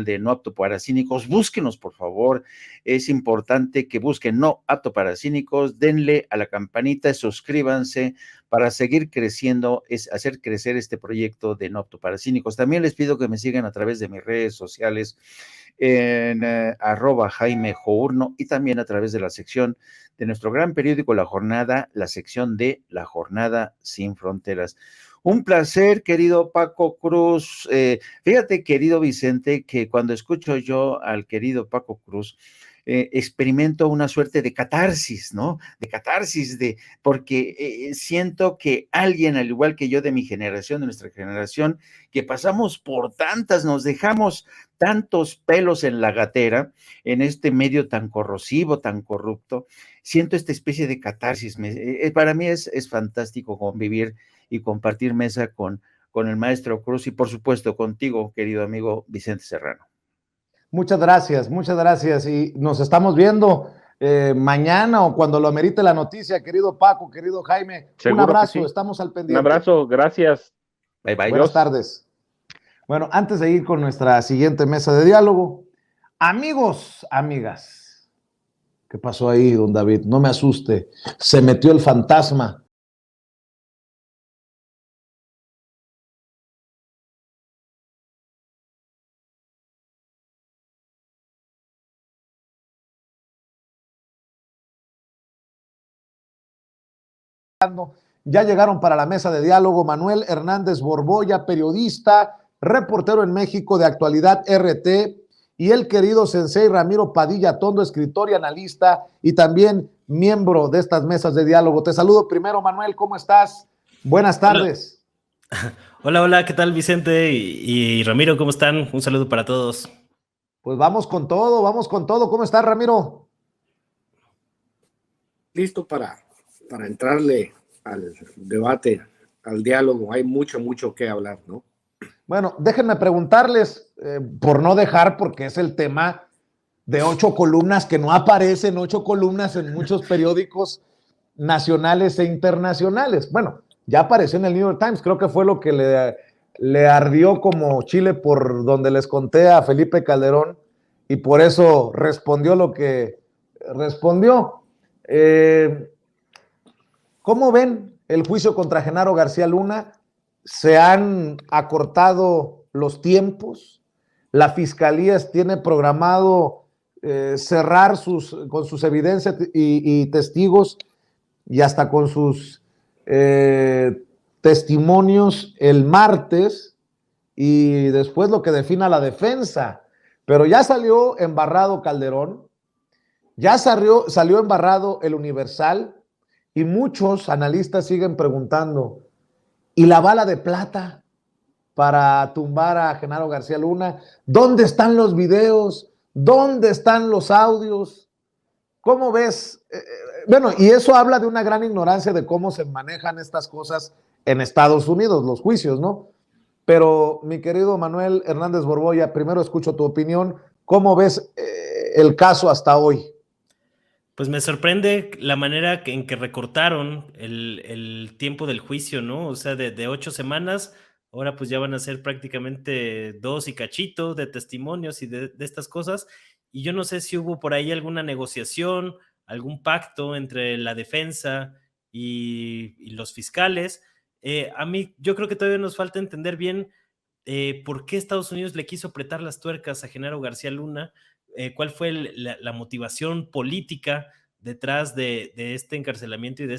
de No Apto para Cínicos. Búsquenos, por favor, es importante que busquen No Apto para Cínicos, denle a la campanita, suscríbanse para seguir creciendo, hacer crecer este proyecto de No Apto para Cínicos. También les pido que me sigan a través de mis redes sociales en @Jaime Journo y también a través de la sección de nuestro gran periódico La Jornada, la sección de La Jornada Sin Fronteras. Un placer, querido Paco Cruz. Fíjate, querido Vicente, que cuando escucho yo al querido Paco Cruz, experimento una suerte de catarsis, ¿no? Porque siento que alguien, al igual que yo de mi generación, de nuestra generación, que pasamos por tantas, nos dejamos tantos pelos en la gatera, en este medio tan corrosivo, tan corrupto, siento esta especie de catarsis. Para mí es fantástico convivir y compartir mesa con el maestro Cruz y por supuesto contigo, querido amigo Vicente Serrano. Muchas gracias y nos estamos viendo mañana o cuando lo amerite la noticia, querido Paco, querido Jaime. Seguro un abrazo, sí. Estamos al pendiente. Un abrazo, gracias. Bye, bye. Buenas tardes. Bueno, antes de ir con nuestra siguiente mesa de diálogo, amigos, amigas, ¿qué pasó ahí, don David? No me asuste, se metió el fantasma. Ya llegaron para la mesa de diálogo Manuel Hernández Borboya, periodista, reportero en México de Actualidad RT, y el querido sensei Ramiro Padilla Tondo, escritor y analista, y también miembro de estas mesas de diálogo. Te saludo primero, Manuel, ¿cómo estás? Buenas tardes. Hola, ¿qué tal, Vicente y Ramiro? ¿Cómo están? Un saludo para todos. Pues vamos con todo. ¿Cómo estás, Ramiro? Listo para entrarle al debate, al diálogo. Hay mucho que hablar, ¿no? Bueno, déjenme preguntarles, por no dejar, porque es el tema de 8 columnas que no aparecen, 8 columnas en muchos periódicos nacionales e internacionales. Bueno, ya apareció en el New York Times, creo que fue lo que le ardió como chile por donde les conté a Felipe Calderón, y por eso respondió lo que respondió. ¿Cómo ven el juicio contra Genaro García Luna? ¿Se han acortado los tiempos? La Fiscalía tiene programado cerrar con sus evidencias y testigos y hasta con sus testimonios el martes, y después lo que defina la defensa. Pero ya salió embarrado Calderón, ya salió embarrado el Universal, y muchos analistas siguen preguntando, ¿y la bala de plata para tumbar a Genaro García Luna? ¿Dónde están los videos? ¿Dónde están los audios? ¿Cómo ves? Bueno, y eso habla de una gran ignorancia de cómo se manejan estas cosas en Estados Unidos, los juicios, ¿no? Pero mi querido Manuel Hernández Borboya, primero escucho tu opinión. ¿Cómo ves el caso hasta hoy? Pues me sorprende la manera en que recortaron el tiempo del juicio, ¿no? O sea, de 8 semanas, ahora pues ya van a ser prácticamente 2 y cachito de testimonios y de estas cosas. Y yo no sé si hubo por ahí alguna negociación, algún pacto entre la defensa y los fiscales. A mí, yo creo que todavía nos falta entender bien por qué Estados Unidos le quiso apretar las tuercas a Genaro García Luna, cuál fue la motivación política detrás de este encarcelamiento y de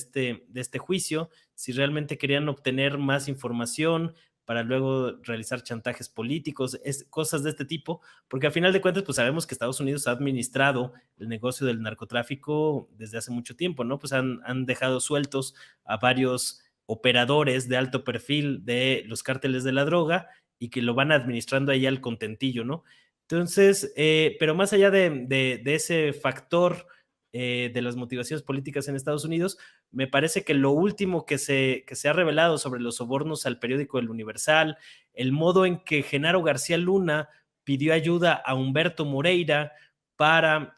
este juicio, si realmente querían obtener más información para luego realizar chantajes políticos, cosas de este tipo, porque al final de cuentas, pues sabemos que Estados Unidos ha administrado el negocio del narcotráfico desde hace mucho tiempo, ¿no? Pues han dejado sueltos a varios operadores de alto perfil de los cárteles de la droga y que lo van administrando ahí al contentillo, ¿no? Entonces, pero más allá de ese factor de las motivaciones políticas en Estados Unidos, me parece que lo último que se ha revelado sobre los sobornos al periódico El Universal, el modo en que Genaro García Luna pidió ayuda a Humberto Moreira para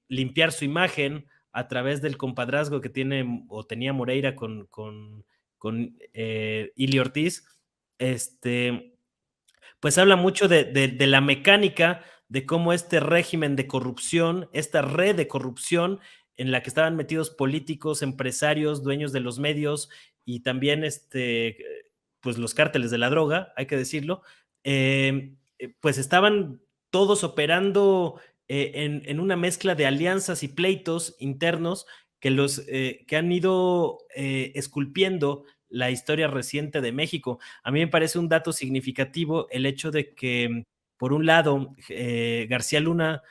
limpiar su imagen a través del compadrazgo que tiene o tenía Moreira con Ili Ortiz, pues habla mucho de la mecánica de cómo este régimen de corrupción, esta red de corrupción en la que estaban metidos políticos, empresarios, dueños de los medios y también pues los cárteles de la droga, hay que decirlo, pues estaban todos operando en una mezcla de alianzas y pleitos internos que han ido esculpiendo la historia reciente de México. A mí me parece un dato significativo el hecho de que, por un lado, García Luna,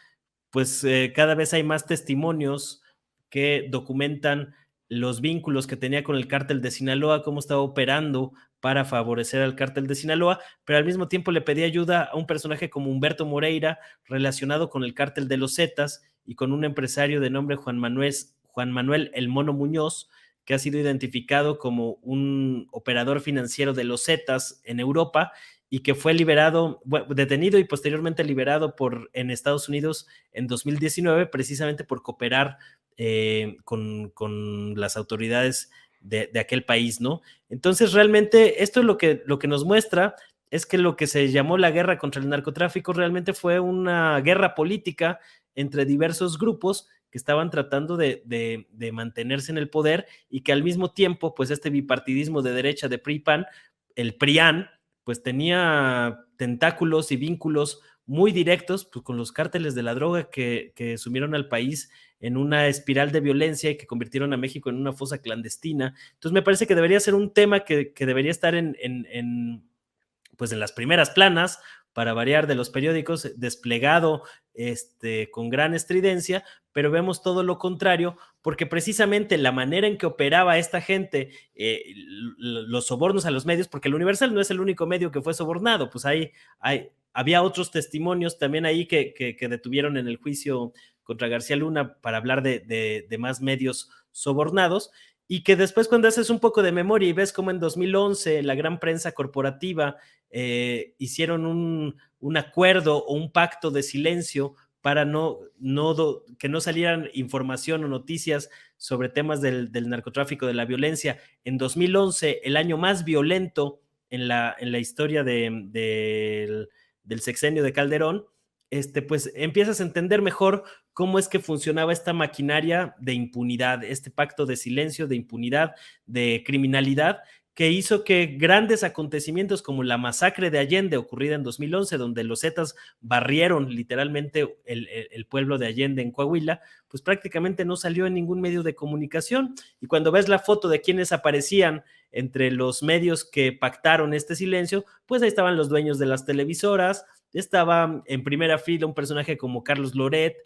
pues cada vez hay más testimonios que documentan los vínculos que tenía con el cártel de Sinaloa, cómo estaba operando para favorecer al cártel de Sinaloa, pero al mismo tiempo le pedía ayuda a un personaje como Humberto Moreira, relacionado con el cártel de los Zetas y con un empresario de nombre Juan Manuel El Mono Muñoz, que ha sido identificado como un operador financiero de los Zetas en Europa y que fue liberado, bueno, detenido y posteriormente liberado en Estados Unidos en 2019, precisamente por cooperar con las autoridades de aquel país, ¿no? Entonces, realmente, esto es lo que nos muestra es que lo que se llamó la guerra contra el narcotráfico realmente fue una guerra política entre diversos grupos que estaban tratando de mantenerse en el poder y que al mismo tiempo, pues este bipartidismo de derecha de PRI-PAN, el PRIAN, pues tenía tentáculos y vínculos muy directos pues, con los cárteles de la droga que sumieron al país en una espiral de violencia y que convirtieron a México en una fosa clandestina. Entonces me parece que debería ser un tema que debería estar pues en las primeras planas, para variar, de los periódicos, desplegado con gran estridencia, pero vemos todo lo contrario, porque precisamente la manera en que operaba esta gente, los sobornos a los medios, porque el Universal no es el único medio que fue sobornado, pues había otros testimonios también ahí que detuvieron en el juicio contra García Luna para hablar de más medios sobornados, y que después cuando haces un poco de memoria y ves cómo en 2011 la gran prensa corporativa hicieron un acuerdo o un pacto de silencio para que no salieran información o noticias sobre temas del narcotráfico, de la violencia. En 2011, el año más violento en la historia del sexenio de Calderón, pues empiezas a entender mejor cómo es que funcionaba esta maquinaria de impunidad, este pacto de silencio, de impunidad, de criminalidad, que hizo que grandes acontecimientos como la masacre de Allende, ocurrida en 2011, donde los Zetas barrieron literalmente el pueblo de Allende en Coahuila, pues prácticamente no salió en ningún medio de comunicación. Y cuando ves la foto de quienes aparecían entre los medios que pactaron este silencio, pues ahí estaban los dueños de las televisoras, estaba en primera fila un personaje como Carlos Loret,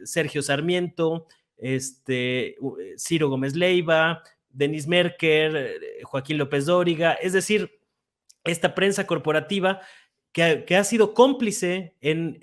Sergio Sarmiento, Ciro Gómez Leiva, Denis Merker, Joaquín López Dóriga, es decir, esta prensa corporativa que ha sido cómplice en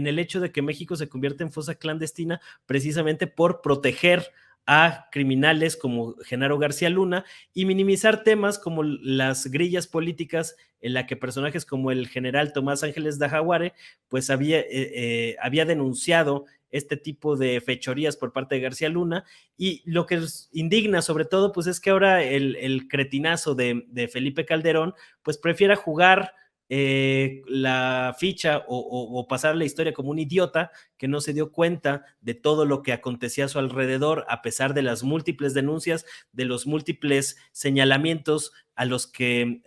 el hecho de que México se convierta en fosa clandestina precisamente por proteger a criminales como Genaro García Luna y minimizar temas como las grillas políticas en la que personajes como el general Tomás Ángeles Dajaguare pues había denunciado este tipo de fechorías por parte de García Luna, y lo que indigna sobre todo pues es que ahora el cretinazo de Felipe Calderón pues prefiera jugar la ficha o pasar la historia como un idiota que no se dio cuenta de todo lo que acontecía a su alrededor, a pesar de las múltiples denuncias, de los múltiples señalamientos a los que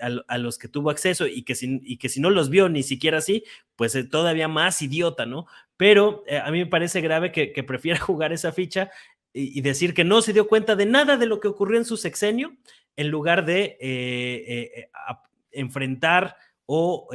tuvo acceso, y que si no los vio ni siquiera así, pues todavía más idiota, ¿no? Pero a mí me parece grave que prefiera jugar esa ficha y decir que no se dio cuenta de nada de lo que ocurrió en su sexenio, en lugar de enfrentar o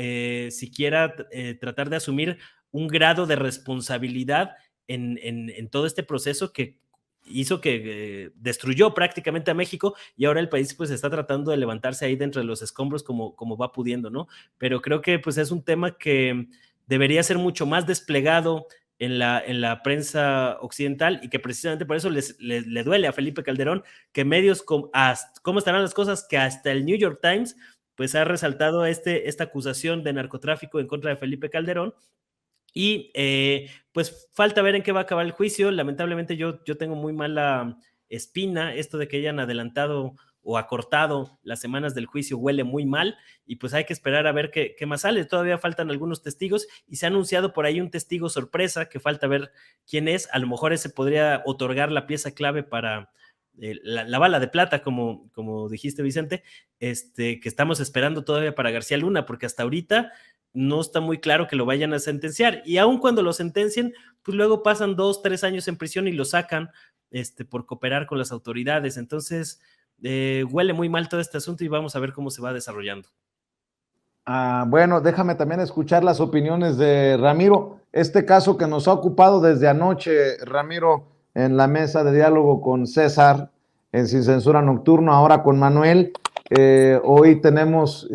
siquiera tratar de asumir un grado de responsabilidad en todo este proceso que hizo que destruyó prácticamente a México, y ahora el país pues está tratando de levantarse ahí de entre los escombros como va pudiendo, ¿no? Pero creo que pues es un tema que debería ser mucho más desplegado en la prensa occidental, y que precisamente por eso le duele a Felipe Calderón que medios cómo estarán las cosas, que hasta el New York Times pues ha resaltado esta acusación de narcotráfico en contra de Felipe Calderón. Y pues falta ver en qué va a acabar el juicio. Lamentablemente yo tengo muy mala espina. Esto de que hayan adelantado o acortado las semanas del juicio huele muy mal, y pues hay que esperar a ver qué más sale. Todavía faltan algunos testigos y se ha anunciado por ahí un testigo sorpresa que falta ver quién es. A lo mejor ese podría otorgar la pieza clave para la bala de plata, como dijiste, Vicente, que estamos esperando todavía para García Luna, porque hasta ahorita no está muy claro que lo vayan a sentenciar, y aun cuando lo sentencien, pues luego pasan 2-3 años en prisión y lo sacan por cooperar con las autoridades. Entonces huele muy mal todo este asunto, y vamos a ver cómo se va desarrollando. Bueno, déjame también escuchar las opiniones de Ramiro. Este caso que nos ha ocupado desde anoche, Ramiro, en la mesa de diálogo con César, en Sin Censura Nocturno, ahora con Manuel. Hoy tenemos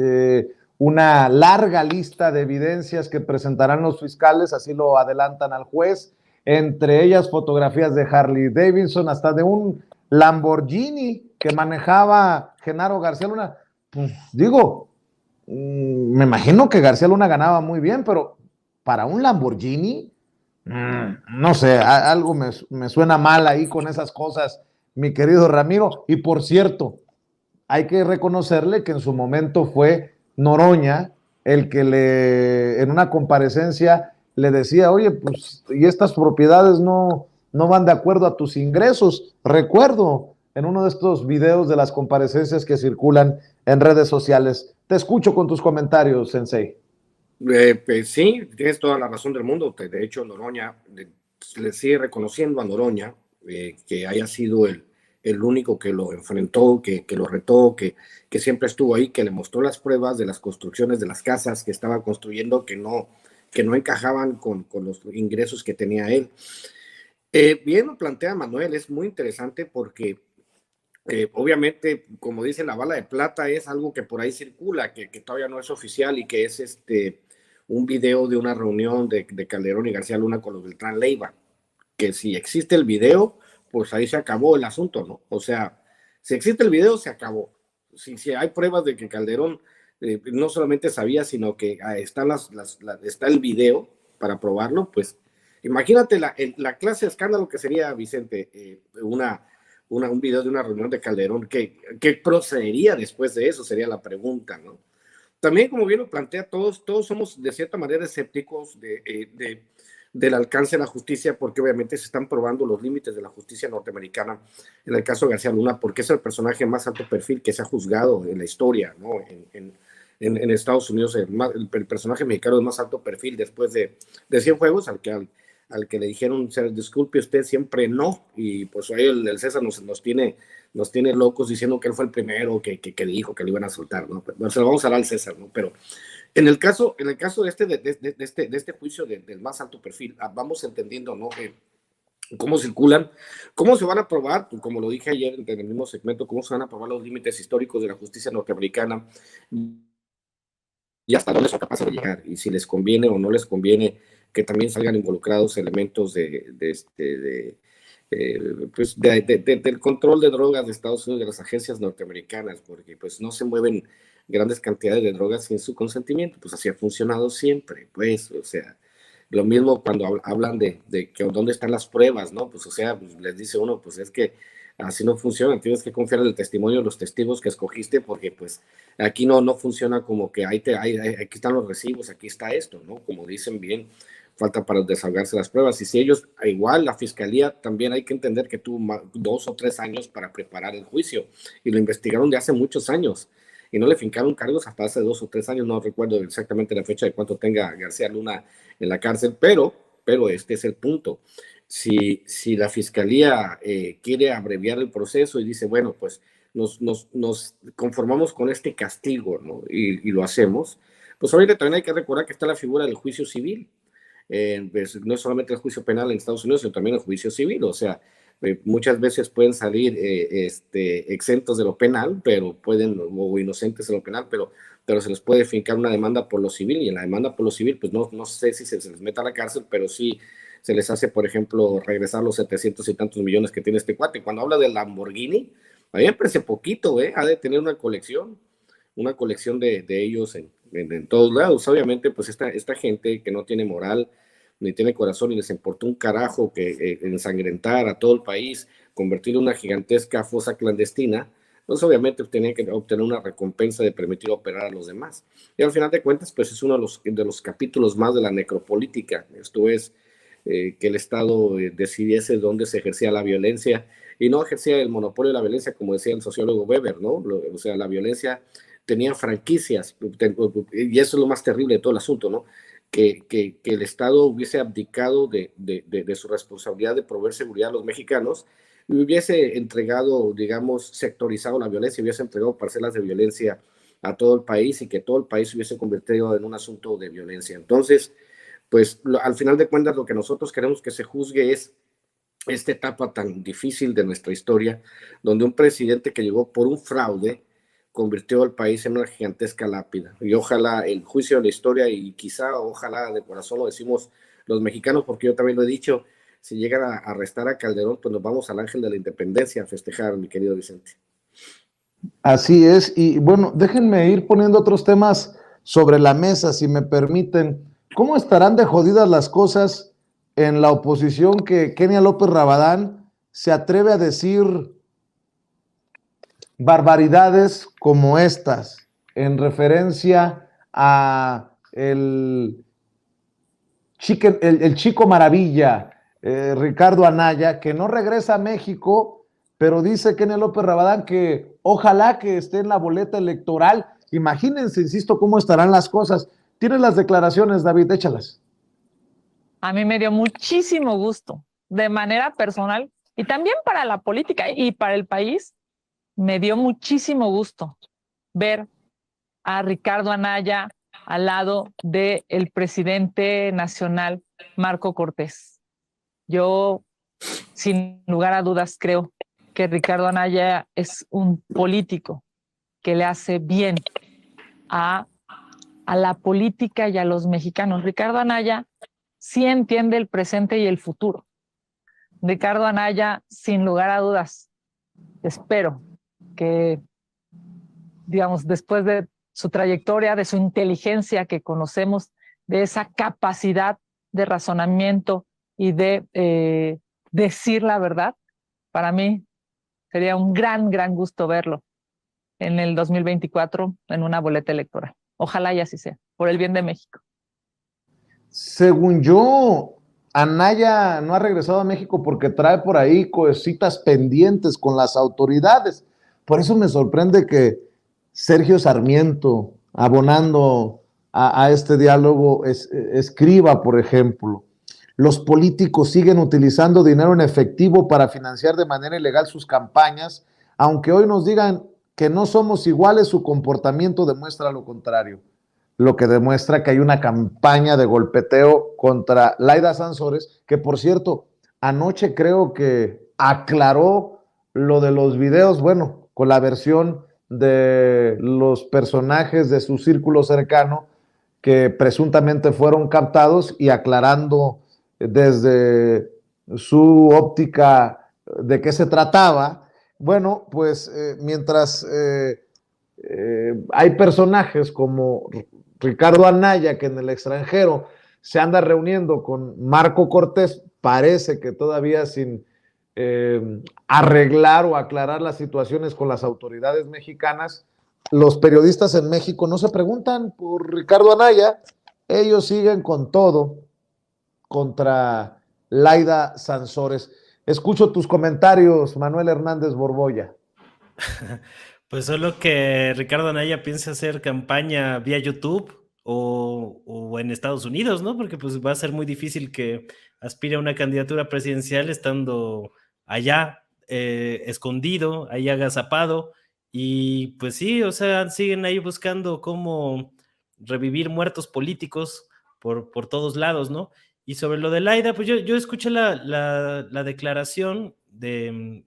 una larga lista de evidencias que presentarán los fiscales, así lo adelantan al juez, entre ellas fotografías de Harley Davidson, hasta de un Lamborghini que manejaba Genaro García Luna. Pues digo, me imagino que García Luna ganaba muy bien, pero para un Lamborghini, no sé, algo me suena mal ahí con esas cosas, mi querido Ramiro. Y por cierto, hay que reconocerle que en su momento fue Noroña el que en una comparecencia le decía, oye, pues, y estas propiedades no van de acuerdo a tus ingresos. Recuerdo en uno de estos videos de las comparecencias que circulan en redes sociales. Te escucho con tus comentarios, Sensei. Pues sí, tienes toda la razón del mundo. De hecho, Noroña, le sigue reconociendo a Noroña que haya sido el único que lo enfrentó, que lo retó, que siempre estuvo ahí, que le mostró las pruebas de las construcciones de las casas que estaba construyendo, que no encajaban con los ingresos que tenía él. Bien lo plantea Manuel, es muy interesante porque obviamente, como dice, la bala de plata es algo que por ahí circula, que todavía no es oficial, y que es un video de una reunión de Calderón y García Luna con los Beltrán Leiva, que si existe el video, pues ahí se acabó el asunto, ¿no? O sea, si existe el video, se acabó. Si hay pruebas de que Calderón no solamente sabía, sino que está el video para probarlo, pues imagínate la clase de escándalo que sería, Vicente, un video de una reunión de Calderón. ¿Qué procedería después de eso? Sería la pregunta, ¿no? También, como bien lo plantea, todos somos de cierta manera escépticos del alcance de la justicia, porque obviamente se están probando los límites de la justicia norteamericana en el caso de García Luna, porque es el personaje más alto perfil que se ha juzgado en la historia, ¿no? En Estados Unidos, el personaje mexicano de más alto perfil después de Cienfuegos, al que le dijeron, disculpe usted, siempre no, y pues ahí el César nos tiene locos diciendo que él fue el primero que dijo que le iban a soltar, ¿no? Pero se lo vamos a dar al César, ¿no? Pero en el caso de este juicio del más alto perfil, vamos entendiendo, ¿no? Cómo circulan, cómo se van a probar, como lo dije ayer en el mismo segmento, cómo se van a probar los límites históricos de la justicia norteamericana y hasta dónde son capaces de llegar, y si les conviene o no les conviene que también salgan involucrados elementos pues del control de drogas de Estados Unidos, de las agencias norteamericanas, porque pues no se mueven grandes cantidades de drogas sin su consentimiento, pues así ha funcionado siempre, pues, o sea, lo mismo cuando hablan de que dónde están las pruebas, ¿no? Pues, o sea, pues, les dice uno, pues es que así no funciona, tienes que confiar en el testimonio de los testigos que escogiste, porque pues aquí no funciona como que aquí están los recibos, aquí está esto, ¿no? Como dicen bien, falta para desahogarse las pruebas. Y si ellos, igual la fiscalía, también hay que entender que tuvo 2 o 3 años para preparar el juicio y lo investigaron de hace muchos años y no le fincaron cargos hasta hace 2 o 3 años, no recuerdo exactamente la fecha de cuánto tenga García Luna en la cárcel, pero este es el punto. Si la fiscalía quiere abreviar el proceso y dice, bueno, pues nos conformamos con este castigo, ¿no? Y lo hacemos, pues ahorita también hay que recordar que está la figura del juicio civil. Pues, no es solamente el juicio penal en Estados Unidos, sino también el juicio civil. O sea, muchas veces pueden salir exentos de lo penal, pero o inocentes de lo penal, pero se les puede fincar una demanda por lo civil, y en la demanda por lo civil, pues no sé si se les meta a la cárcel, pero sí se les hace, por ejemplo, regresar los 700 y tantos millones que tiene este cuate. Cuando habla del Lamborghini, a mí me parece poquito, ha de tener una colección de ellos en todos lados. Obviamente, pues esta gente que no tiene moral, ni tiene corazón, y les importó un carajo que ensangrentar a todo el país, convertir en una gigantesca fosa clandestina, pues obviamente tenían que obtener una recompensa de permitir operar a los demás. Y al final de cuentas, pues es uno de los capítulos más de la necropolítica. Esto es, que el Estado decidiese dónde se ejercía la violencia, y no ejercía el monopolio de la violencia, como decía el sociólogo Weber, ¿no? O sea, la violencia tenía franquicias, y eso es lo más terrible de todo el asunto, ¿no? Que el Estado hubiese abdicado de su responsabilidad de proveer seguridad a los mexicanos y hubiese entregado, digamos, sectorizado la violencia, hubiese entregado parcelas de violencia a todo el país, y que todo el país se hubiese convertido en un asunto de violencia. Entonces, pues al final de cuentas, lo que nosotros queremos que se juzgue es esta etapa tan difícil de nuestra historia, donde un presidente que llegó por un fraude convirtió al país en una gigantesca lápida. Y ojalá el juicio de la historia, y quizá, ojalá de corazón lo decimos los mexicanos, porque yo también lo he dicho, si llegan a arrestar a Calderón, pues nos vamos al Ángel de la Independencia a festejar, mi querido Vicente. Así es, y bueno, déjenme ir poniendo otros temas sobre la mesa, si me permiten. ¿Cómo estarán de jodidas las cosas en la oposición que Kenia López Rabadán se atreve a decir barbaridades como estas en referencia a el chico maravilla, Ricardo Anaya, que no regresa a México, pero dice Kenia López Rabadán que ojalá que esté en la boleta electoral? Imagínense, insisto, cómo estarán las cosas. ¿Tienes las declaraciones, David? Échalas. A mí me dio muchísimo gusto, de manera personal, y también para la política y para el país, me dio muchísimo gusto ver a Ricardo Anaya al lado del presidente nacional, Marco Cortés. Yo, sin lugar a dudas, creo que Ricardo Anaya es un político que le hace bien a la política y a los mexicanos. Ricardo Anaya sí entiende el presente y el futuro. Ricardo Anaya, sin lugar a dudas, espero que, digamos, después de su trayectoria, de su inteligencia que conocemos, de esa capacidad de razonamiento y de decir la verdad, para mí sería un gran gusto verlo en el 2024 en una boleta electoral. Ojalá y así sea, por el bien de México. Según yo, Anaya no ha regresado a México porque trae por ahí cositas pendientes con las autoridades. Por eso me sorprende que Sergio Sarmiento, abonando a este diálogo, escriba, por ejemplo: los políticos siguen utilizando dinero en efectivo para financiar de manera ilegal sus campañas. Aunque hoy nos digan que no somos iguales, su comportamiento demuestra lo contrario. Lo que demuestra que hay una campaña de golpeteo contra Laida Sansores, que por cierto, anoche creo que aclaró lo de los videos, bueno, con la versión de los personajes de su círculo cercano que presuntamente fueron captados, y aclarando desde su óptica de qué se trataba. Bueno, pues mientras hay personajes como Ricardo Anaya, que en el extranjero se anda reuniendo con Marco Cortés, parece que todavía sin arreglar o aclarar las situaciones con las autoridades mexicanas, los periodistas en México no se preguntan por Ricardo Anaya, ellos siguen con todo contra Laida Sansores. Escucho tus comentarios, Manuel Hernández Borbolla. Pues solo que Ricardo Anaya piensa hacer campaña vía YouTube o en Estados Unidos, ¿no? Porque pues va a ser muy difícil que aspire a una candidatura presidencial estando allá, escondido, ahí agazapado. Y pues sí, o sea, siguen ahí buscando cómo revivir muertos políticos por todos lados, ¿no? Y sobre lo de Laida, pues yo escuché la declaración de,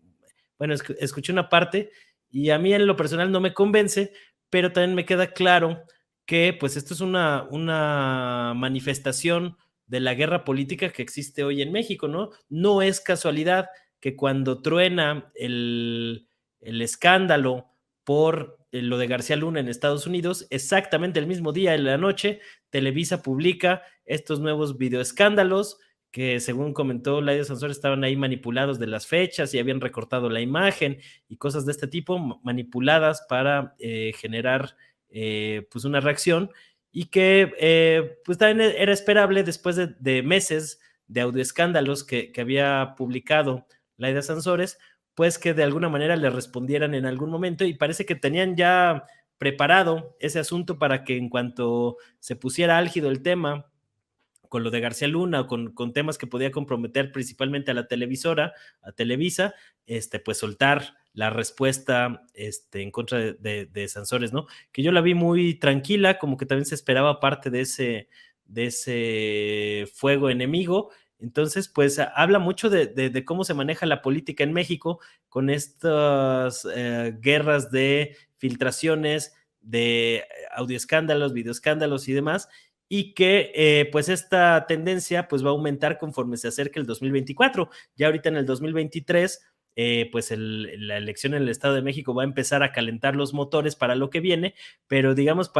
bueno, escuché una parte y a mí en lo personal no me convence, pero también me queda claro que pues esto es una manifestación de la guerra política que existe hoy en México, ¿no? No es casualidad que cuando truena el escándalo por lo de García Luna en Estados Unidos, exactamente el mismo día en la noche, Televisa publica estos nuevos videoescándalos que según comentó Laida Sansores estaban ahí manipulados de las fechas y habían recortado la imagen y cosas de este tipo manipuladas para generar pues una reacción y que pues también era esperable después de meses de audioescándalos que había publicado Laida Sansores, pues que de alguna manera le respondieran en algún momento y parece que tenían ya preparado ese asunto para que en cuanto se pusiera álgido el tema con lo de García Luna o con temas que podía comprometer principalmente a la televisora, a Televisa, pues soltar la respuesta en contra de Sansores, ¿no? Que yo la vi muy tranquila, como que también se esperaba parte de ese fuego enemigo. Entonces, pues habla mucho de cómo se maneja la política en México con estas guerras de filtraciones, de audioescándalos, videoescándalos y demás, y que pues esta tendencia pues va a aumentar conforme se acerque el 2024. Ya ahorita en el 2023, pues la elección en el Estado de México va a empezar a calentar los motores para lo que viene, pero digamos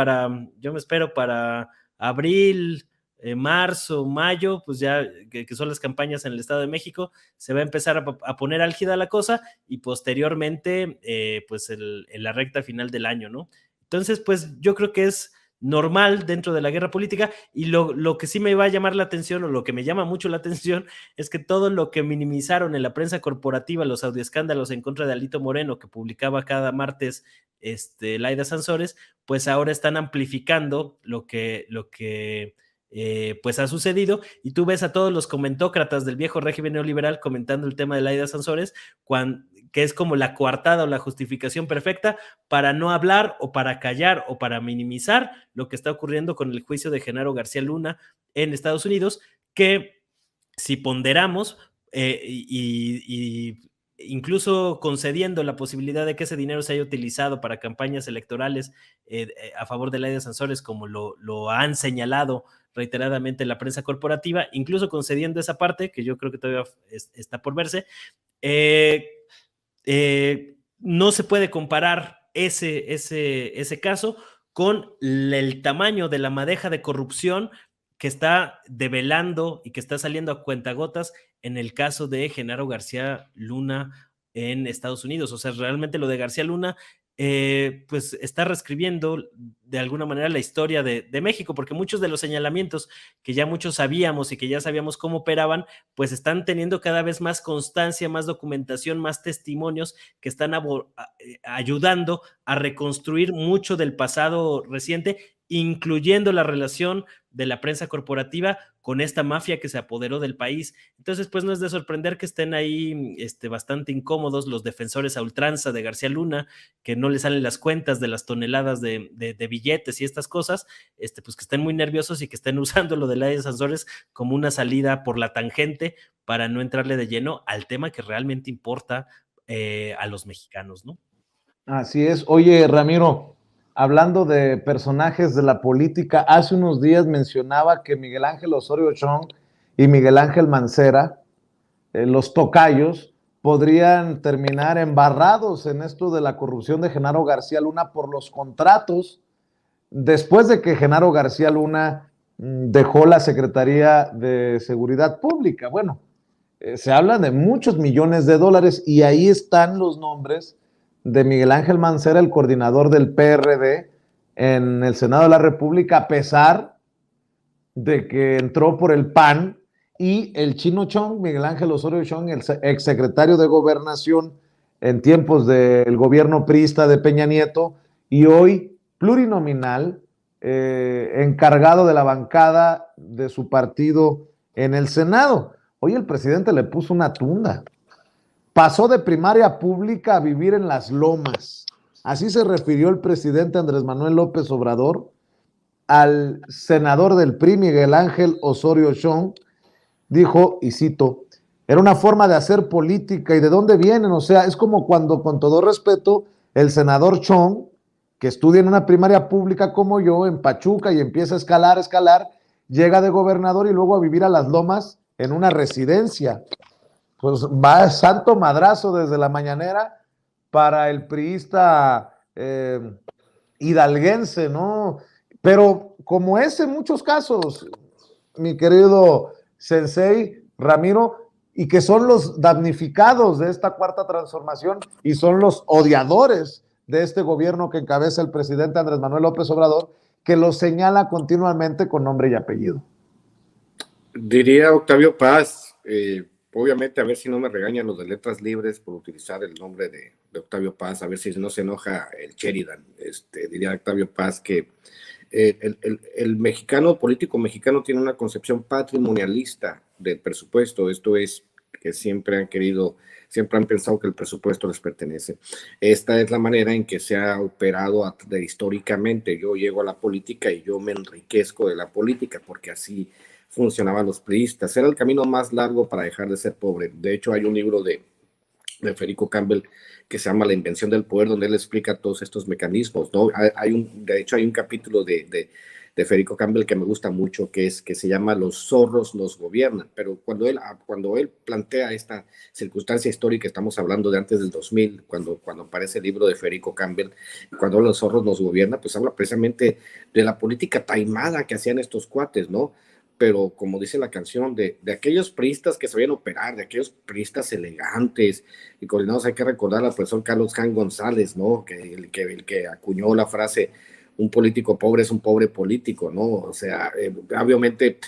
yo me espero para abril, marzo, mayo, pues ya que son las campañas en el Estado de México, se va a empezar a poner álgida la cosa y posteriormente pues en la recta final del año, ¿no? Entonces, pues yo creo que es normal dentro de la guerra política y lo que sí me va a llamar la atención o lo que me llama mucho la atención es que todo lo que minimizaron en la prensa corporativa, los audioescándalos en contra de Alito Moreno que publicaba cada martes Laida Sansores, pues ahora están amplificando lo que pues ha sucedido y tú ves a todos los comentócratas del viejo régimen neoliberal comentando el tema de Laida Sansores, que es como la coartada o la justificación perfecta para no hablar o para callar o para minimizar lo que está ocurriendo con el juicio de Genaro García Luna en Estados Unidos, que si ponderamos y incluso concediendo la posibilidad de que ese dinero se haya utilizado para campañas electorales a favor de Laida Sansores, como lo han señalado reiteradamente la prensa corporativa, incluso concediendo esa parte, que yo creo que todavía está por verse, no se puede comparar ese caso con el tamaño de la madeja de corrupción que está develando y que está saliendo a cuentagotas en el caso de Genaro García Luna en Estados Unidos. O sea, realmente lo de García Luna pues está reescribiendo de alguna manera la historia de México, porque muchos de los señalamientos que ya muchos sabíamos y que ya sabíamos cómo operaban, pues están teniendo cada vez más constancia, más documentación, más testimonios que están ayudando a reconstruir mucho del pasado reciente, incluyendo la relación de la prensa corporativa con esta mafia que se apoderó del país. Entonces, pues no es de sorprender que estén ahí bastante incómodos los defensores a ultranza de García Luna, que no le salen las cuentas de las toneladas de billetes y estas cosas, pues que estén muy nerviosos y que estén usando lo de Laida Sansores como una salida por la tangente para no entrarle de lleno al tema que realmente importa a los mexicanos, ¿no? Así es. Oye, Ramiro, hablando de personajes de la política, hace unos días mencionaba que Miguel Ángel Osorio Chong y Miguel Ángel Mancera, los tocayos, podrían terminar embarrados en esto de la corrupción de Genaro García Luna por los contratos, después de que Genaro García Luna dejó la Secretaría de Seguridad Pública. Bueno, se habla de muchos millones de dólares y ahí están los nombres de Miguel Ángel Mancera, el coordinador del PRD en el Senado de la República, a pesar de que entró por el PAN, y el Chino Chong, Miguel Ángel Osorio Chong, el exsecretario de Gobernación en tiempos del gobierno priista de Peña Nieto, y hoy plurinominal, encargado de la bancada de su partido en el Senado. Hoy el presidente le puso una tunda. Pasó de primaria pública a vivir en las lomas. Así se refirió el presidente Andrés Manuel López Obrador al senador del PRI, Miguel Ángel Osorio Chong. Dijo, y cito, era una forma de hacer política. ¿Y de dónde vienen? O sea, es como cuando, con todo respeto, el senador Chong, que estudia en una primaria pública como yo, en Pachuca, y empieza a escalar, llega de gobernador y luego a vivir a las lomas en una residencia. Pues va santo madrazo desde la mañanera para el priista hidalguense, ¿no? Pero como es en muchos casos, mi querido Sensei Ramiro, y que son los damnificados de esta cuarta transformación y son los odiadores de este gobierno que encabeza el presidente Andrés Manuel López Obrador, que lo señala continuamente con nombre y apellido. Diría Octavio Paz, obviamente, a ver si no me regañan los de Letras Libres por utilizar el nombre de Octavio Paz, a ver si no se enoja el Sheridan. Diría Octavio Paz que el mexicano, político mexicano, tiene una concepción patrimonialista del presupuesto. Esto es que siempre han pensado que el presupuesto les pertenece. Esta es la manera en que se ha operado históricamente. Yo llego a la política y yo me enriquezco de la política, porque así funcionaban los priistas. Era el camino más largo para dejar de ser pobre. De hecho, hay un libro de Federico Campbell que se llama La invención del poder, donde él explica todos estos mecanismos, ¿no? De hecho, hay un capítulo de Federico Campbell que me gusta mucho, que se llama Los zorros nos gobiernan, pero cuando él plantea esta circunstancia histórica, estamos hablando de antes del 2000, cuando aparece el libro de Federico Campbell, cuando los zorros nos gobiernan, pues habla precisamente de la política taimada que hacían estos cuates, ¿no? Pero como dice la canción, de aquellos priistas que sabían operar, de aquellos priistas elegantes y coordinados. Hay que recordar al profesor Carlos Jan González, ¿no? El que acuñó la frase, un político pobre es un pobre político, ¿no? O sea, obviamente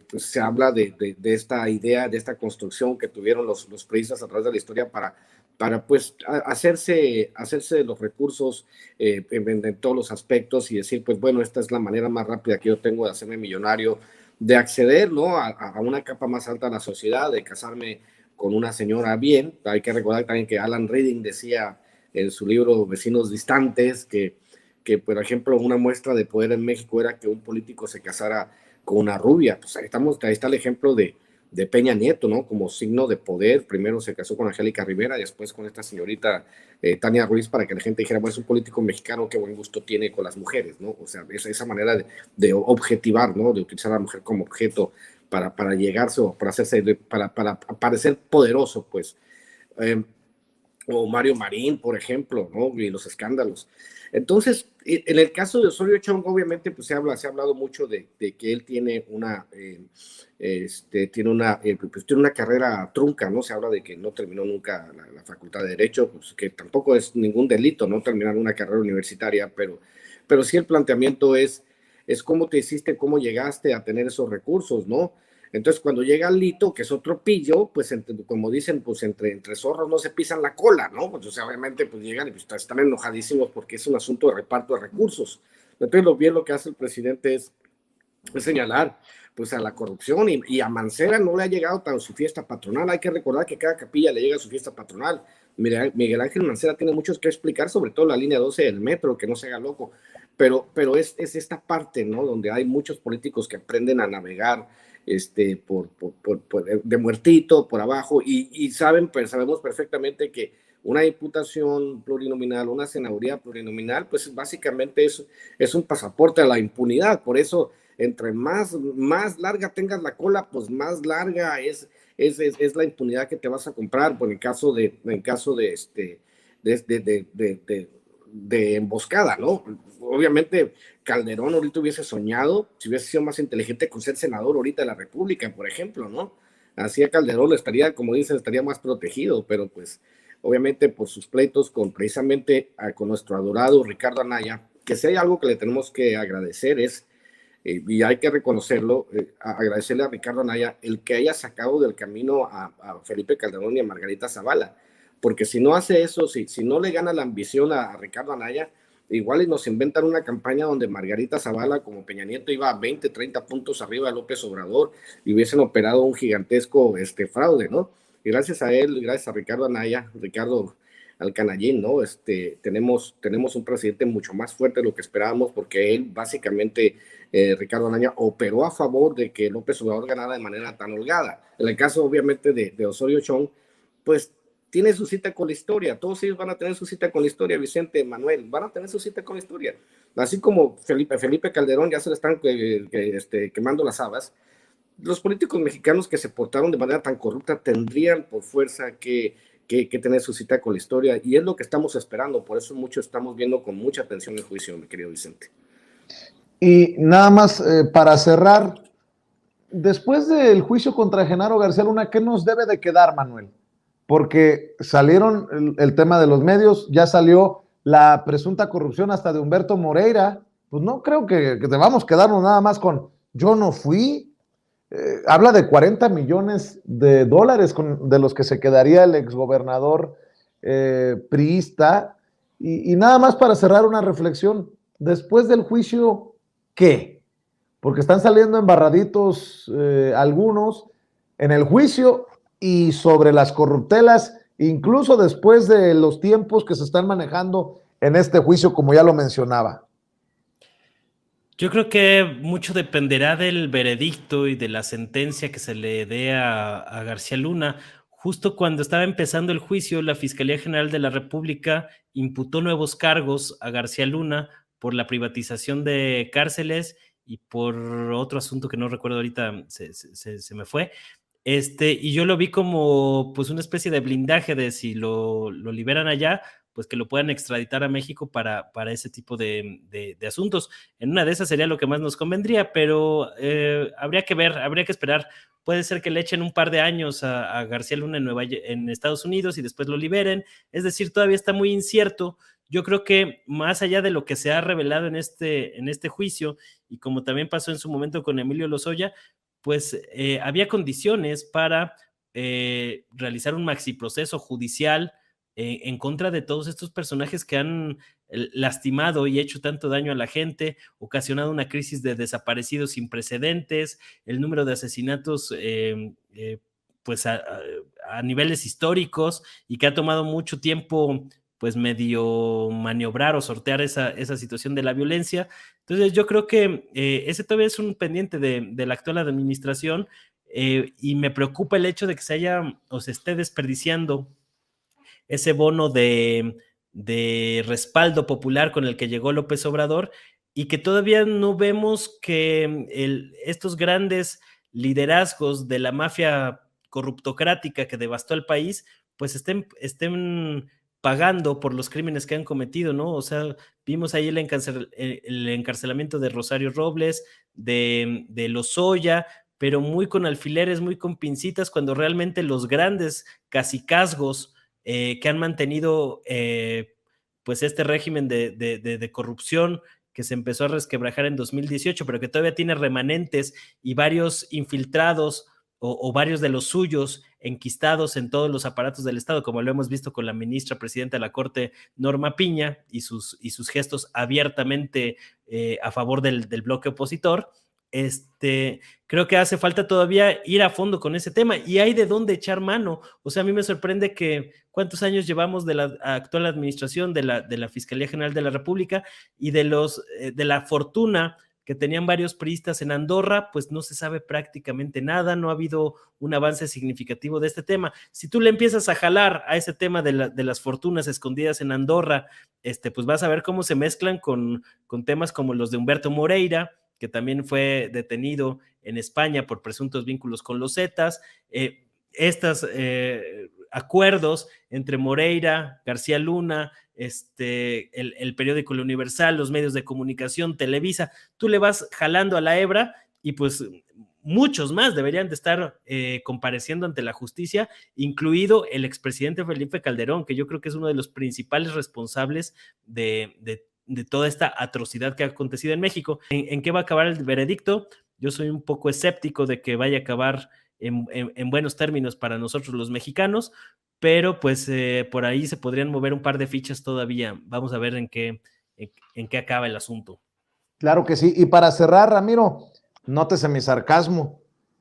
pues se habla de esta idea, de esta construcción que tuvieron los priistas a través de la historia para pues hacerse de los recursos en todos los aspectos y decir, pues bueno, esta es la manera más rápida que yo tengo de hacerme millonario, de acceder, ¿no? a una capa más alta de la sociedad, de casarme con una señora bien. Hay que recordar también que Alan Reading decía en su libro Vecinos Distantes que por ejemplo, una muestra de poder en México era que un político se casara con una rubia. Pues ahí está el ejemplo de Peña Nieto, ¿no? Como signo de poder. Primero se casó con Angélica Rivera, después con esta señorita Tania Ruiz, para que la gente dijera, bueno, es un político mexicano, qué buen gusto tiene con las mujeres, ¿no? O sea, esa manera de objetivar, ¿no? De utilizar a la mujer como objeto para llegarse o para parecer poderoso, pues. O Mario Marín, por ejemplo, ¿no? Y los escándalos. Entonces, en el caso de Osorio Chong, obviamente, pues se ha hablado mucho de que él tiene tiene una carrera trunca, ¿no? Se habla de que no terminó nunca la Facultad de Derecho, pues que tampoco es ningún delito, ¿no? Terminar una carrera universitaria, pero sí el planteamiento es cómo te hiciste, cómo llegaste a tener esos recursos, ¿no? Entonces, cuando llega Lito, que es otro pillo, pues como dicen, pues entre zorros no se pisan la cola, ¿no? Pues, o sea, obviamente, pues llegan y pues, están enojadísimos porque es un asunto de reparto de recursos. Entonces, lo que hace el presidente es señalar pues a la corrupción y a Mancera no le ha llegado tan su fiesta patronal. Hay que recordar que cada capilla le llega su fiesta patronal. Miguel Ángel Mancera tiene mucho que explicar, sobre todo la línea 12 del metro, que no se haga loco, pero es esta parte, ¿no? Donde hay muchos políticos que aprenden a navegar de muertito, por abajo, y sabemos perfectamente que una diputación plurinominal, una senaduría plurinominal, pues básicamente es un pasaporte a la impunidad. Por eso, entre más larga tengas la cola, pues más larga es es la impunidad que te vas a comprar por en caso de de emboscada, ¿no? Obviamente Calderón ahorita hubiese soñado, si hubiese sido más inteligente, con ser senador ahorita de la República, por ejemplo, ¿no? Así a Calderón estaría, como dicen, estaría más protegido, pero pues obviamente por sus pleitos con precisamente con nuestro adorado Ricardo Anaya, que si hay algo que le tenemos que agradecer es, y hay que reconocerlo, agradecerle a Ricardo Anaya el que haya sacado del camino a Felipe Calderón y a Margarita Zavala, porque si no hace eso, si no le gana la ambición a Ricardo Anaya, igual nos inventan una campaña donde Margarita Zavala como Peña Nieto iba a 20, 30 puntos arriba de López Obrador y hubiesen operado un gigantesco fraude, ¿no? Y gracias a él, gracias a Ricardo Anaya, Ricardo Alcanallín, ¿no? Tenemos un presidente mucho más fuerte de lo que esperábamos, porque él básicamente, Ricardo Anaya, operó a favor de que López Obrador ganara de manera tan holgada. En el caso, obviamente, de Osorio Chong, pues tiene su cita con la historia. Todos ellos van a tener su cita con la historia, Vicente, Manuel, van a tener su cita con la historia. Así como Felipe Calderón ya se le están quemando las habas, los políticos mexicanos que se portaron de manera tan corrupta tendrían por fuerza que tener su cita con la historia, y es lo que estamos esperando. Por eso mucho estamos viendo con mucha atención el juicio, mi querido Vicente. Y nada más para cerrar, después del juicio contra Genaro García Luna, ¿qué nos debe de quedar, Manuel? Porque salieron el tema de los medios, ya salió la presunta corrupción hasta de Humberto Moreira. Pues no creo que debamos quedarnos nada más con yo no fui. Habla de 40 millones de dólares de los que se quedaría el exgobernador priista. Y nada más para cerrar una reflexión, después del juicio, ¿qué? Porque están saliendo embarraditos algunos en el juicio y sobre las corruptelas, incluso después de los tiempos que se están manejando en este juicio, como ya lo mencionaba. Yo creo que mucho dependerá del veredicto y de la sentencia que se le dé a García Luna. Justo cuando estaba empezando el juicio, la Fiscalía General de la República imputó nuevos cargos a García Luna por la privatización de cárceles y por otro asunto que no recuerdo ahorita, se me fue. Y yo lo vi como pues una especie de blindaje de si lo liberan allá, pues que lo puedan extraditar a México para ese tipo de asuntos. En una de esas sería lo que más nos convendría, pero habría que ver, habría que esperar. Puede ser que le echen un par de años a García Luna en Estados Unidos y después lo liberen. Es decir, todavía está muy incierto. Yo creo que más allá de lo que se ha revelado en este juicio, y como también pasó en su momento con Emilio Lozoya, pues había condiciones para realizar un maxiproceso judicial en contra de todos estos personajes que han lastimado y hecho tanto daño a la gente, ocasionado una crisis de desaparecidos sin precedentes, el número de asesinatos pues a niveles históricos, y que ha tomado mucho tiempo pues medio maniobrar o sortear esa situación de la violencia. Entonces yo creo que ese todavía es un pendiente de la actual administración, y me preocupa el hecho de que se haya o se esté desperdiciando ese bono de respaldo popular con el que llegó López Obrador, y que todavía no vemos que estos grandes liderazgos de la mafia corruptocrática que devastó el país, pues estén pagando por los crímenes que han cometido, ¿no? O sea, vimos ahí el encarcelamiento de Rosario Robles, de Lozoya, pero muy con alfileres, muy con pincitas, cuando realmente los grandes cacicazgos que han mantenido pues este régimen de corrupción que se empezó a resquebrajar en 2018, pero que todavía tiene remanentes y varios infiltrados o varios de los suyos enquistados en todos los aparatos del Estado, como lo hemos visto con la ministra presidenta de la Corte, Norma Piña, y sus gestos abiertamente a favor del bloque opositor. Creo que hace falta todavía ir a fondo con ese tema, y hay de dónde echar mano. O sea, a mí me sorprende que cuántos años llevamos de la actual administración de la Fiscalía General de la República, y de la fortuna que tenían varios priistas en Andorra, pues no se sabe prácticamente nada, no ha habido un avance significativo de este tema. Si tú le empiezas a jalar a ese tema de las fortunas escondidas en Andorra, pues vas a ver cómo se mezclan con temas como los de Humberto Moreira, que también fue detenido en España por presuntos vínculos con los Zetas. estos acuerdos entre Moreira, García Luna, el periódico El Universal, los medios de comunicación, Televisa, tú le vas jalando a la hebra y pues muchos más deberían de estar compareciendo ante la justicia, incluido el expresidente Felipe Calderón, que yo creo que es uno de los principales responsables de toda esta atrocidad que ha acontecido en México. ¿En qué va a acabar el veredicto? Yo soy un poco escéptico de que vaya a acabar en buenos términos para nosotros los mexicanos, pero pues por ahí se podrían mover un par de fichas todavía. Vamos a ver en qué acaba el asunto. Claro que sí. Y para cerrar, Ramiro, nótese mi sarcasmo.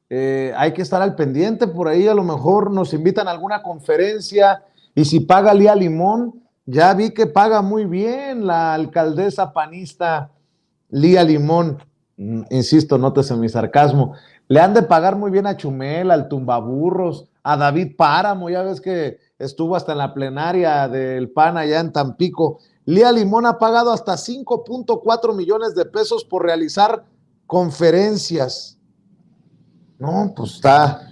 Hay que estar al pendiente, por ahí a lo mejor nos invitan a alguna conferencia y si paga Lía Limón, ya vi que paga muy bien la alcaldesa panista Lía Limón. Insisto, nótese mi sarcasmo. Le han de pagar muy bien a Chumel, al Tumbaburros, a David Páramo, ya ves que estuvo hasta en la plenaria del PAN allá en Tampico. Lía Limón ha pagado hasta 5.4 millones de pesos por realizar conferencias. No, pues está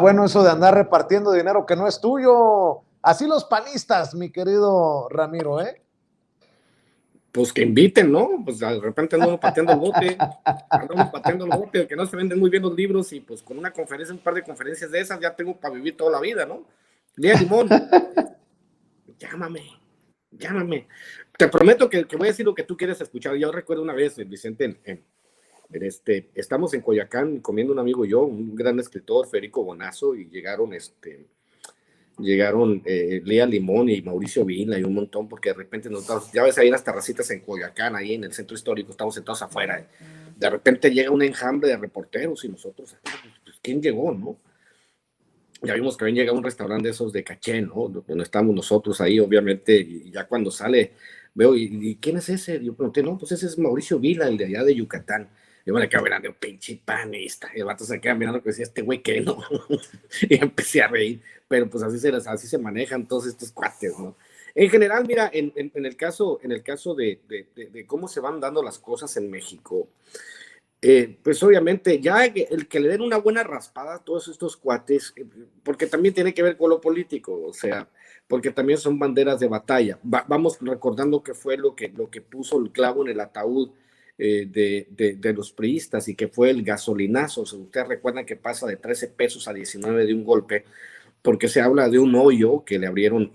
bueno eso de andar repartiendo dinero que no es tuyo. Así los panistas, mi querido Ramiro, ¿eh? Pues que inviten, ¿no? Pues de repente andamos pateando el bote, que no se venden muy bien los libros y pues con una conferencia, un par de conferencias de esas ya tengo para vivir toda la vida, ¿no? Lía Limón, llámame. Te prometo que voy a decir lo que tú quieres escuchar. Yo recuerdo una vez, Vicente, estamos en Coyoacán comiendo un amigo y yo, un gran escritor, Federico Bonazo, y llegaron Lía Limón y Mauricio Vila y un montón, porque de repente nosotros, ya ves ahí las terracitas en Coyoacán, ahí en el centro histórico, estamos sentados afuera, de repente llega un enjambre de reporteros y nosotros, pues, ¿quién llegó, no? Ya vimos que habían llegado a un restaurante de esos de caché, ¿no? Donde estamos nosotros ahí, obviamente, y ya cuando sale, veo, ¿y quién es ese? Yo pregunté, no, pues ese es Mauricio Vila, el de allá de Yucatán. Yo me quedé mirando, pinche panista. Y el vato se queda mirando que decía, este güey, ¿qué no? Y empecé a reír. Pero pues así se manejan todos estos cuates, ¿no? En general, mira, en el caso de cómo se van dando las cosas en México, pues obviamente ya el que le den una buena raspada a todos estos cuates, porque también tiene que ver con lo político, o sea, porque también son banderas de batalla. Vamos recordando que fue lo que puso el clavo en el ataúd de los priistas y que fue el gasolinazo. O sea, ustedes recuerdan que pasa de 13 pesos a 19 de un golpe, porque se habla de un hoyo que le abrieron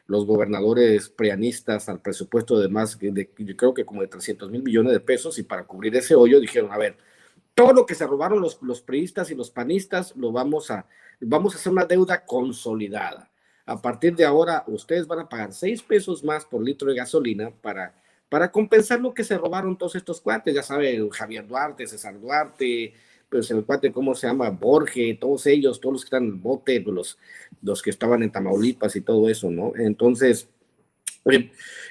los gobernadores prianistas al presupuesto de más, yo creo que como de 300,000 millones de pesos, y para cubrir ese hoyo dijeron, a ver, todo lo que se robaron los priistas y los panistas lo vamos a hacer una deuda consolidada. A partir de ahora, ustedes van a pagar 6 pesos más por litro de gasolina para compensar lo que se robaron todos estos cuates, ya saben, Javier Duarte, César Duarte, pues el cuate, ¿cómo se llama? Borges, todos ellos, todos los que están en el bote, los que estaban en Tamaulipas y todo eso, ¿no? Entonces,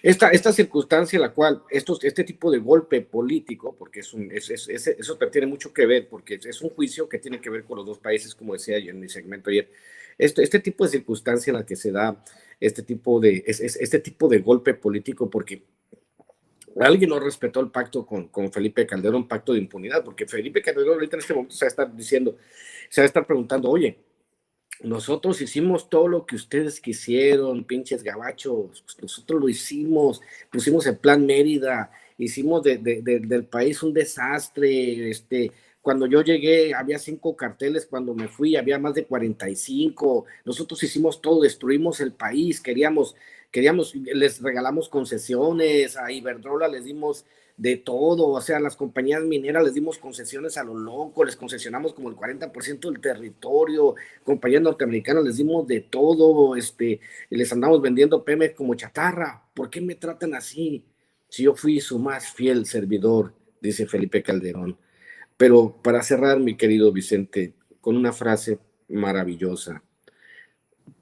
esta circunstancia en la cual este tipo de golpe político, porque eso tiene mucho que ver, porque es un juicio que tiene que ver con los dos países, como decía yo en mi segmento ayer, este tipo de circunstancia en la que se da este tipo de golpe político, porque alguien no respetó el pacto con Felipe Calderón, pacto de impunidad, porque Felipe Calderón ahorita en este momento se va a estar preguntando, oye, nosotros hicimos todo lo que ustedes quisieron, pinches gabachos, nosotros lo hicimos, pusimos el plan Mérida, hicimos del país un desastre, cuando yo llegué había 5 carteles, cuando me fui había más de 45, nosotros hicimos todo, destruimos el país, queríamos, les regalamos concesiones, a Iberdrola les dimos de todo, o sea, las compañías mineras les dimos concesiones a lo loco, les concesionamos como el 40% del territorio, compañías norteamericanas les dimos de todo, les andamos vendiendo Pemex como chatarra. ¿Por qué me tratan así? Si yo fui su más fiel servidor, dice Felipe Calderón. Pero para cerrar, mi querido Vicente, con una frase maravillosa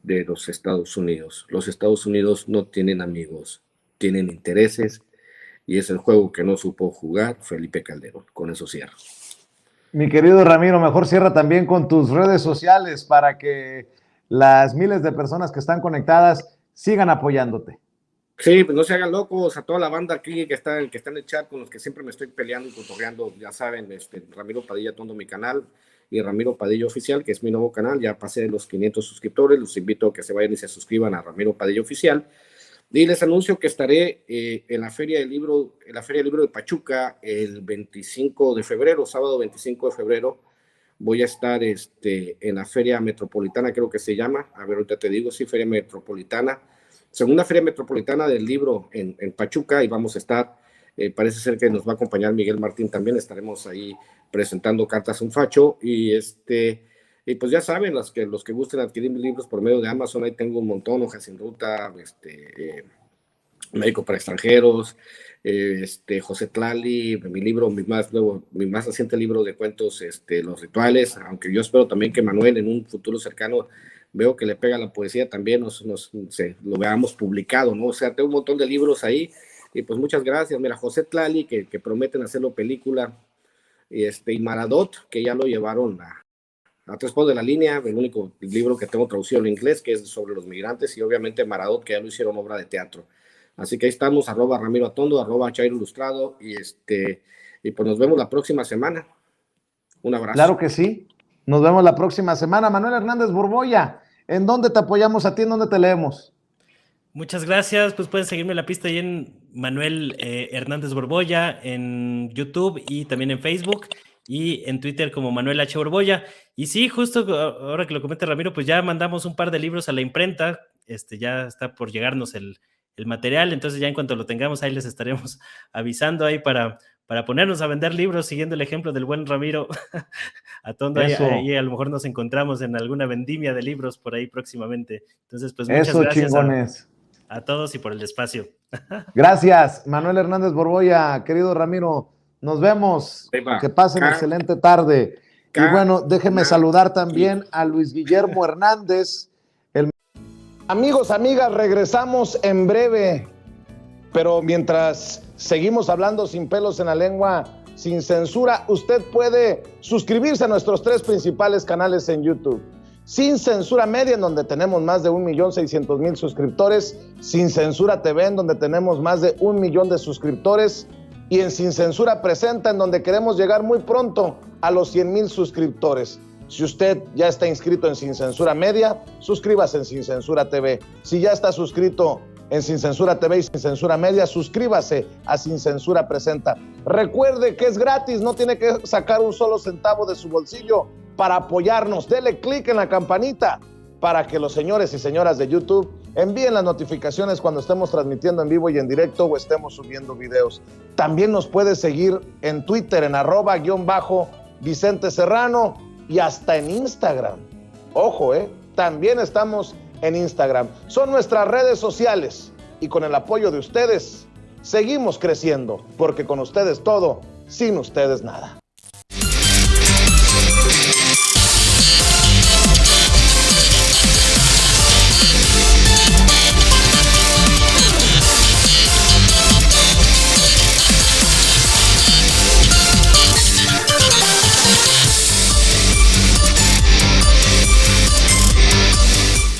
de los Estados Unidos. Los Estados Unidos no tienen amigos, tienen intereses, y es el juego que no supo jugar Felipe Calderón. Con eso cierro. Mi querido Ramiro, mejor cierra también con tus redes sociales para que las miles de personas que están conectadas sigan apoyándote. Sí, pues no se hagan locos, a toda la banda aquí que está en el chat, con los que siempre me estoy peleando y cotorreando, ya saben, Ramiro Padilla Tondo, mi canal, y Ramiro Padilla Oficial, que es mi nuevo canal. Ya pasé de los 500 suscriptores. Los invito a que se vayan y se suscriban a Ramiro Padilla Oficial. Y les anuncio que estaré en la Feria del Libro, de Pachuca el 25 de febrero, sábado 25 de febrero. Voy a estar en la Feria Metropolitana, creo que se llama. A ver, ahorita te digo, sí, Feria Metropolitana. Segunda Feria Metropolitana del Libro en Pachuca, y vamos a estar, parece ser que nos va a acompañar Miguel Martín también. Estaremos ahí presentando Cartas a un Facho. Y pues ya saben, los que gusten adquirir mis libros por medio de Amazon, ahí tengo un montón: Hojas sin Ruta, Médico para Extranjeros, José Tlali, mi más reciente libro de cuentos, Los Rituales, aunque yo espero también que Manuel en un futuro cercano, veo que le pega la poesía, también lo veamos publicado, ¿no? O sea, tengo un montón de libros ahí, y pues muchas gracias. Mira, José Tlali, que prometen hacerlo película, y Maradot, que ya lo llevaron a Tres Pasos de la Línea, el único libro que tengo traducido al inglés, que es sobre los migrantes, y obviamente Maradot, que ya lo hicieron obra de teatro. Así que ahí estamos, @RamiroAtondo, @Chairo Ilustrado, y pues nos vemos la próxima semana. Un abrazo. Claro que sí. Nos vemos la próxima semana. Manuel Hernández Borboya, ¿en dónde te apoyamos a ti? ¿En dónde te leemos? Muchas gracias. Pues pueden seguirme la pista ahí en Manuel Hernández Borboya, en YouTube y también en Facebook, y en Twitter como Manuel H. Borboya. Y sí, justo ahora que lo comenta Ramiro, pues ya mandamos un par de libros a la imprenta. Ya está por llegarnos el material, entonces ya en cuanto lo tengamos ahí les estaremos avisando ahí para ponernos a vender libros siguiendo el ejemplo del buen Ramiro Atondo. Ahí a lo mejor nos encontramos en alguna vendimia de libros por ahí próximamente. Entonces, pues muchas gracias a todos y por el espacio. Gracias, Manuel Hernández Borboya, querido Ramiro. Nos vemos. Que pasen excelente tarde. Y bueno, déjenme saludar también a Luis Guillermo Hernández. Amigos, amigas, regresamos en breve, pero mientras seguimos hablando sin pelos en la lengua, sin censura, usted puede suscribirse a nuestros 3 principales canales en YouTube. Sin Censura Media, en donde tenemos más de 1.600.000 suscriptores, Sin Censura TV, en donde tenemos más de 1 millón de suscriptores, y en Sin Censura Presenta, en donde queremos llegar muy pronto a los 100,000 suscriptores. Si usted ya está inscrito en Sin Censura Media, suscríbase en Sin Censura TV. Si ya está suscrito en Sin Censura TV y Sin Censura Media, suscríbase a Sin Censura Presenta. Recuerde que es gratis, no tiene que sacar un solo centavo de su bolsillo para apoyarnos. Dele clic en la campanita para que los señores y señoras de YouTube envíen las notificaciones cuando estemos transmitiendo en vivo y en directo o estemos subiendo videos. También nos puede seguir en Twitter en @Vicente Serrano, y hasta en Instagram. Ojo, también estamos en Instagram. Son nuestras redes sociales, y con el apoyo de ustedes seguimos creciendo, porque con ustedes todo, sin ustedes nada.